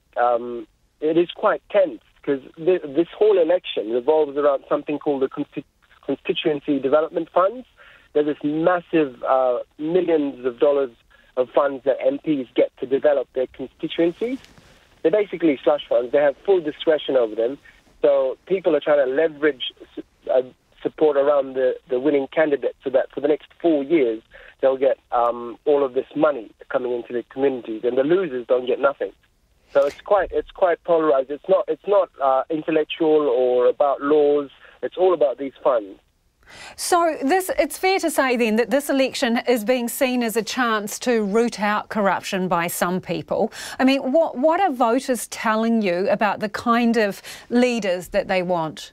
it is quite tense, because this whole election revolves around something called the Constituency Development Funds. There's this massive millions of dollars of funds that MPs get to develop their constituencies. They're basically slush funds. They have full discretion over them. So people are trying to leverage support around the winning candidate, so that for the next 4 years they'll get all of this money coming into the communities, and the losers don't get nothing. So it's quite polarized. It's not intellectual or about laws. It's all about these funds. So it's fair to say then that this election is being seen as a chance to root out corruption by some people. I mean, what are voters telling you about the kind of leaders that they want?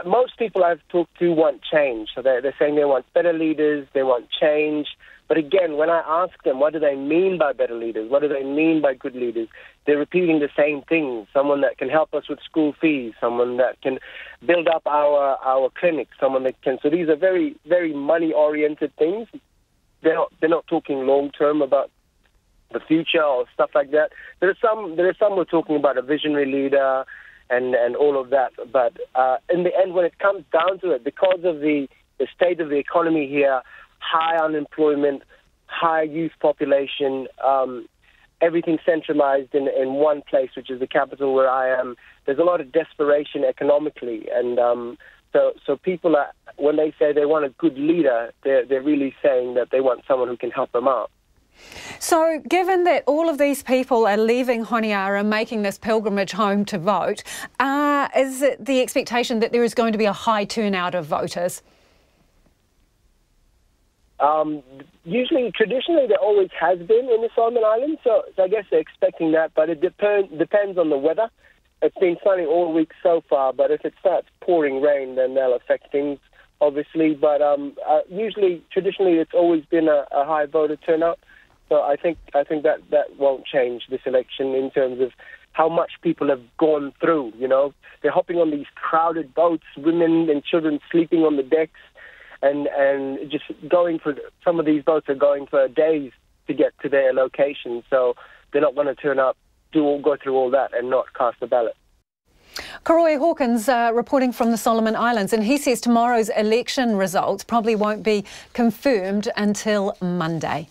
most people I've talked to want change. So they're saying they want better leaders, they want change. But again, when I ask them, what do they mean by better leaders? What do they mean by good leaders? They're repeating the same thing. Someone that can help us with school fees, someone that can build up our clinics, someone that can... So these are very, very money-oriented things. They're not talking long-term about the future or stuff like that. There are some who are talking about a visionary leader and all of that. But in the end, when it comes down to it, because of the state of the economy here, high unemployment, high youth population, everything centralized in one place, which is the capital where I am. There's a lot of desperation economically. And so people, when they say they want a good leader, they're really saying that they want someone who can help them out. So given that all of these people are leaving Honiara, making this pilgrimage home to vote, is it the expectation that there is going to be a high turnout of voters? Traditionally, there always has been in the Solomon Islands, so I guess they're expecting that, but it depends on the weather. It's been sunny all week so far, but if it starts pouring rain, then that'll affect things, obviously. But traditionally, it's always been a high voter turnout, so I think that won't change this election in terms of how much people have gone through. You know, they're hopping on these crowded boats, women and children sleeping on the decks. And just going for some of these boats are going for days to get to their location, so they're not going to turn up, go through all that and not cast a ballot. Koroi Hawkins reporting from the Solomon Islands, and he says tomorrow's election results probably won't be confirmed until Monday.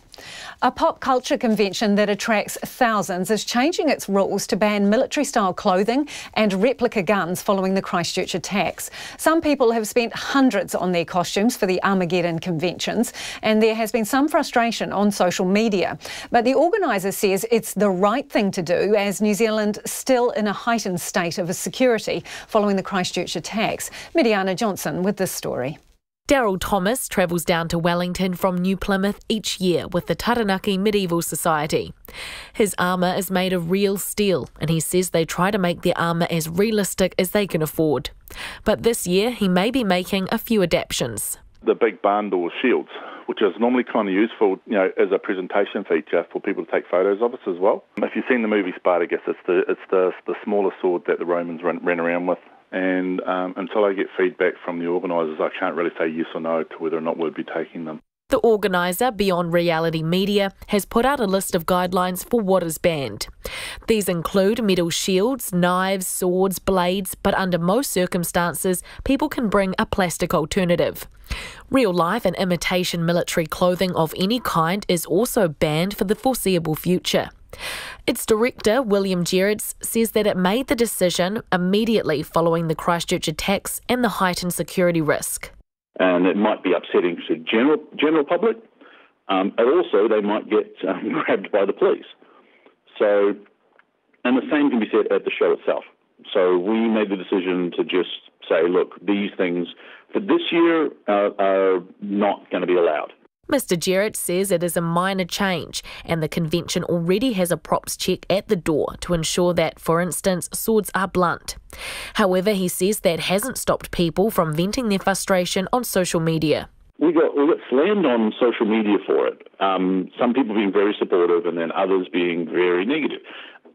A pop culture convention that attracts thousands is changing its rules to ban military-style clothing and replica guns following the Christchurch attacks. Some people have spent hundreds on their costumes for the Armageddon conventions, and there has been some frustration on social media. But the organiser says it's the right thing to do, as New Zealand still in a heightened state of security following the Christchurch attacks. Mediana Johnson with this story. Daryl Thomas travels down to Wellington from New Plymouth each year with the Taranaki Medieval Society. His armour is made of real steel, and he says they try to make their armour as realistic as they can afford. But this year he may be making a few adaptations. The big barn door shields, which is normally kind of useful, as a presentation feature for people to take photos of us as well. If you've seen the movie Spartacus, it's the smaller sword that the Romans ran around with. And until I get feedback from the organisers, I can't really say yes or no to whether or not we'll be taking them. The organiser, Beyond Reality Media, has put out a list of guidelines for what is banned. These include metal shields, knives, swords, blades, but under most circumstances, people can bring a plastic alternative. Real-life and imitation military clothing of any kind is also banned for the foreseeable future. Its director, William Gerrits, says that it made the decision immediately following the Christchurch attacks and the heightened security risk. And it might be upsetting to general public, and also they might get grabbed by the police. So, and the same can be said at the show itself. So we made the decision to just say, look, these things for this year are not going to be allowed. Mr. Gerrits says it is a minor change, and the convention already has a props check at the door to ensure that, for instance, swords are blunt. However, he says that hasn't stopped people from venting their frustration on social media. We got slammed on social media for it. Some people being very supportive and then others being very negative.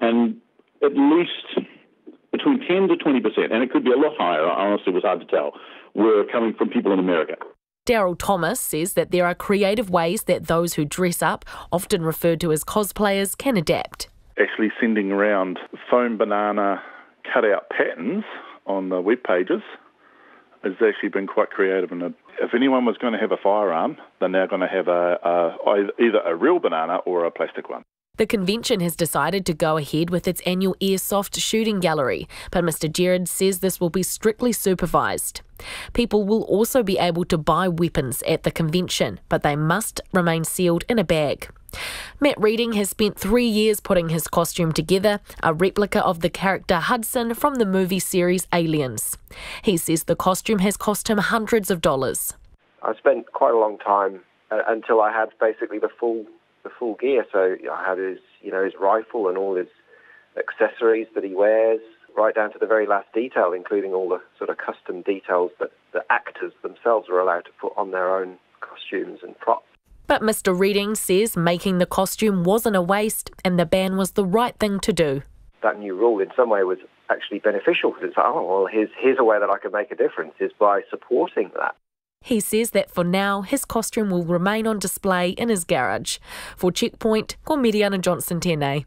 And at least between 10 to 20%, and it could be a lot higher, honestly it was hard to tell, were coming from people in America. Daryl Thomas says that there are creative ways that those who dress up, often referred to as cosplayers, can adapt. Actually sending around foam banana cut-out patterns on the web pages has actually been quite creative. And if anyone was going to have a firearm, they're now going to have either a real banana or a plastic one. The convention has decided to go ahead with its annual airsoft shooting gallery, but Mr. Gerrits says this will be strictly supervised. People will also be able to buy weapons at the convention, but they must remain sealed in a bag. Matt Reading has spent 3 years putting his costume together, a replica of the character Hudson from the movie series Aliens. He says the costume has cost him hundreds of dollars. I spent quite a long time until I had basically the full gear. So I had his rifle and all his accessories that he wears. right down to the very last detail, including all the sort of custom details that the actors themselves are allowed to put on their own costumes and props. But Mr. Reading says making the costume wasn't a waste and the ban was the right thing to do. That new rule in some way was actually beneficial because it's like, oh, well, here's a way that I can make a difference, is by supporting that. He says that for now, his costume will remain on display in his garage. For Checkpoint, ko Miriana Johnson tēnei.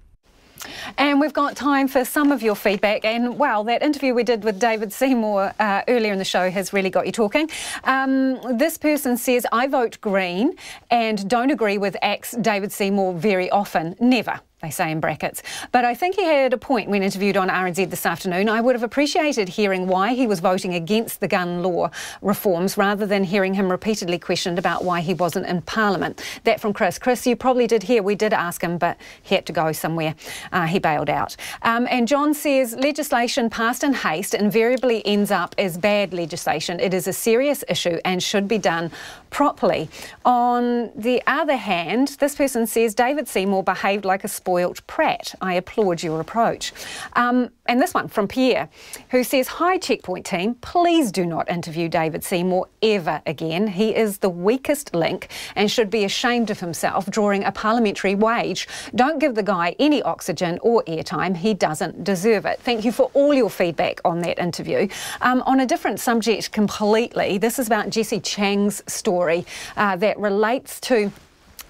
And we've got time for some of your feedback. And, wow, that interview we did with David Seymour earlier in the show has really got you talking. This person says, I vote Green and don't agree with David Seymour very often. Never, they say in brackets. But I think he had a point when interviewed on RNZ this afternoon. I would have appreciated hearing why he was voting against the gun law reforms rather than hearing him repeatedly questioned about why he wasn't in Parliament. That from Chris. Chris, you probably did hear, we did ask him, but he had to go somewhere. He bailed out. And John says, legislation passed in haste invariably ends up as bad legislation. It is a serious issue and should be done properly. On the other hand, this person says, David Seymour behaved like a spoilt prat. I applaud your approach. And this one from Pierre, who says, hi Checkpoint team, please do not interview David Seymour ever again. He is the weakest link and should be ashamed of himself drawing a parliamentary wage. Don't give the guy any oxygen or airtime. He doesn't deserve it. Thank you for all your feedback on that interview. On a different subject completely, this is about Jessie Chang's story that relates to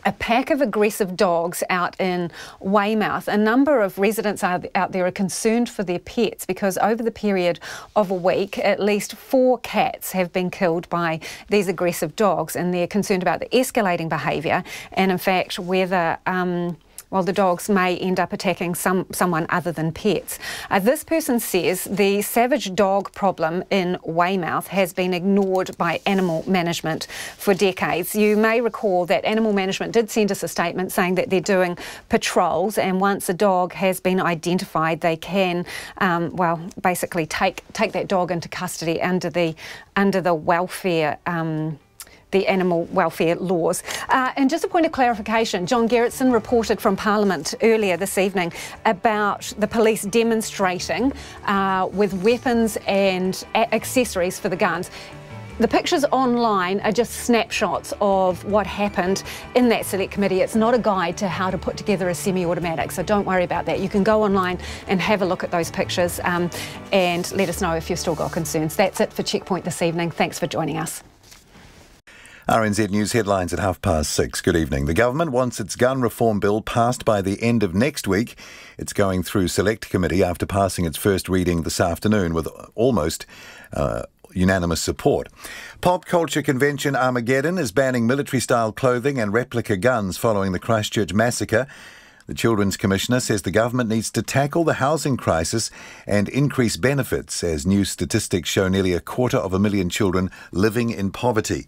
a pack of aggressive dogs out in Weymouth. A number of residents out there are concerned for their pets because over the period of a week, at least 4 cats have been killed by these aggressive dogs, and they're concerned about the escalating behaviour and, in fact, whether the dogs may end up attacking someone other than pets. This person says the savage dog problem in Weymouth has been ignored by animal management for decades. You may recall that animal management did send us a statement saying that they're doing patrols, and once a dog has been identified, they can, basically take that dog into custody under the welfare the animal welfare laws. And just a point of clarification, John Gerritsen reported from Parliament earlier this evening about the police demonstrating with weapons and accessories for the guns. The pictures online are just snapshots of what happened in that select committee. It's not a guide to how to put together a semi-automatic, so don't worry about that. You can go online and have a look at those pictures and let us know if you've still got concerns. That's it for Checkpoint this evening. Thanks for joining us. RNZ News headlines at 6:30. Good evening. The government wants its gun reform bill passed by the end of next week. It's going through Select Committee after passing its first reading this afternoon with almost unanimous support. Pop culture convention Armageddon is banning military-style clothing and replica guns following the Christchurch massacre. The Children's Commissioner says the government needs to tackle the housing crisis and increase benefits as new statistics show nearly 250,000 children living in poverty.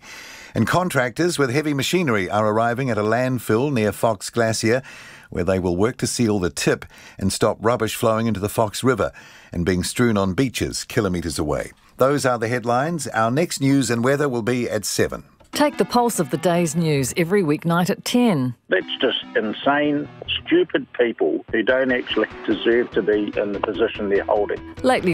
And contractors with heavy machinery are arriving at a landfill near Fox Glacier where they will work to seal the tip and stop rubbish flowing into the Fox River and being strewn on beaches kilometres away. Those are the headlines. Our next news and weather will be at 7. Take the pulse of the day's news every weeknight at 10. That's just insane, stupid people who don't actually deserve to be in the position they're holding. Lately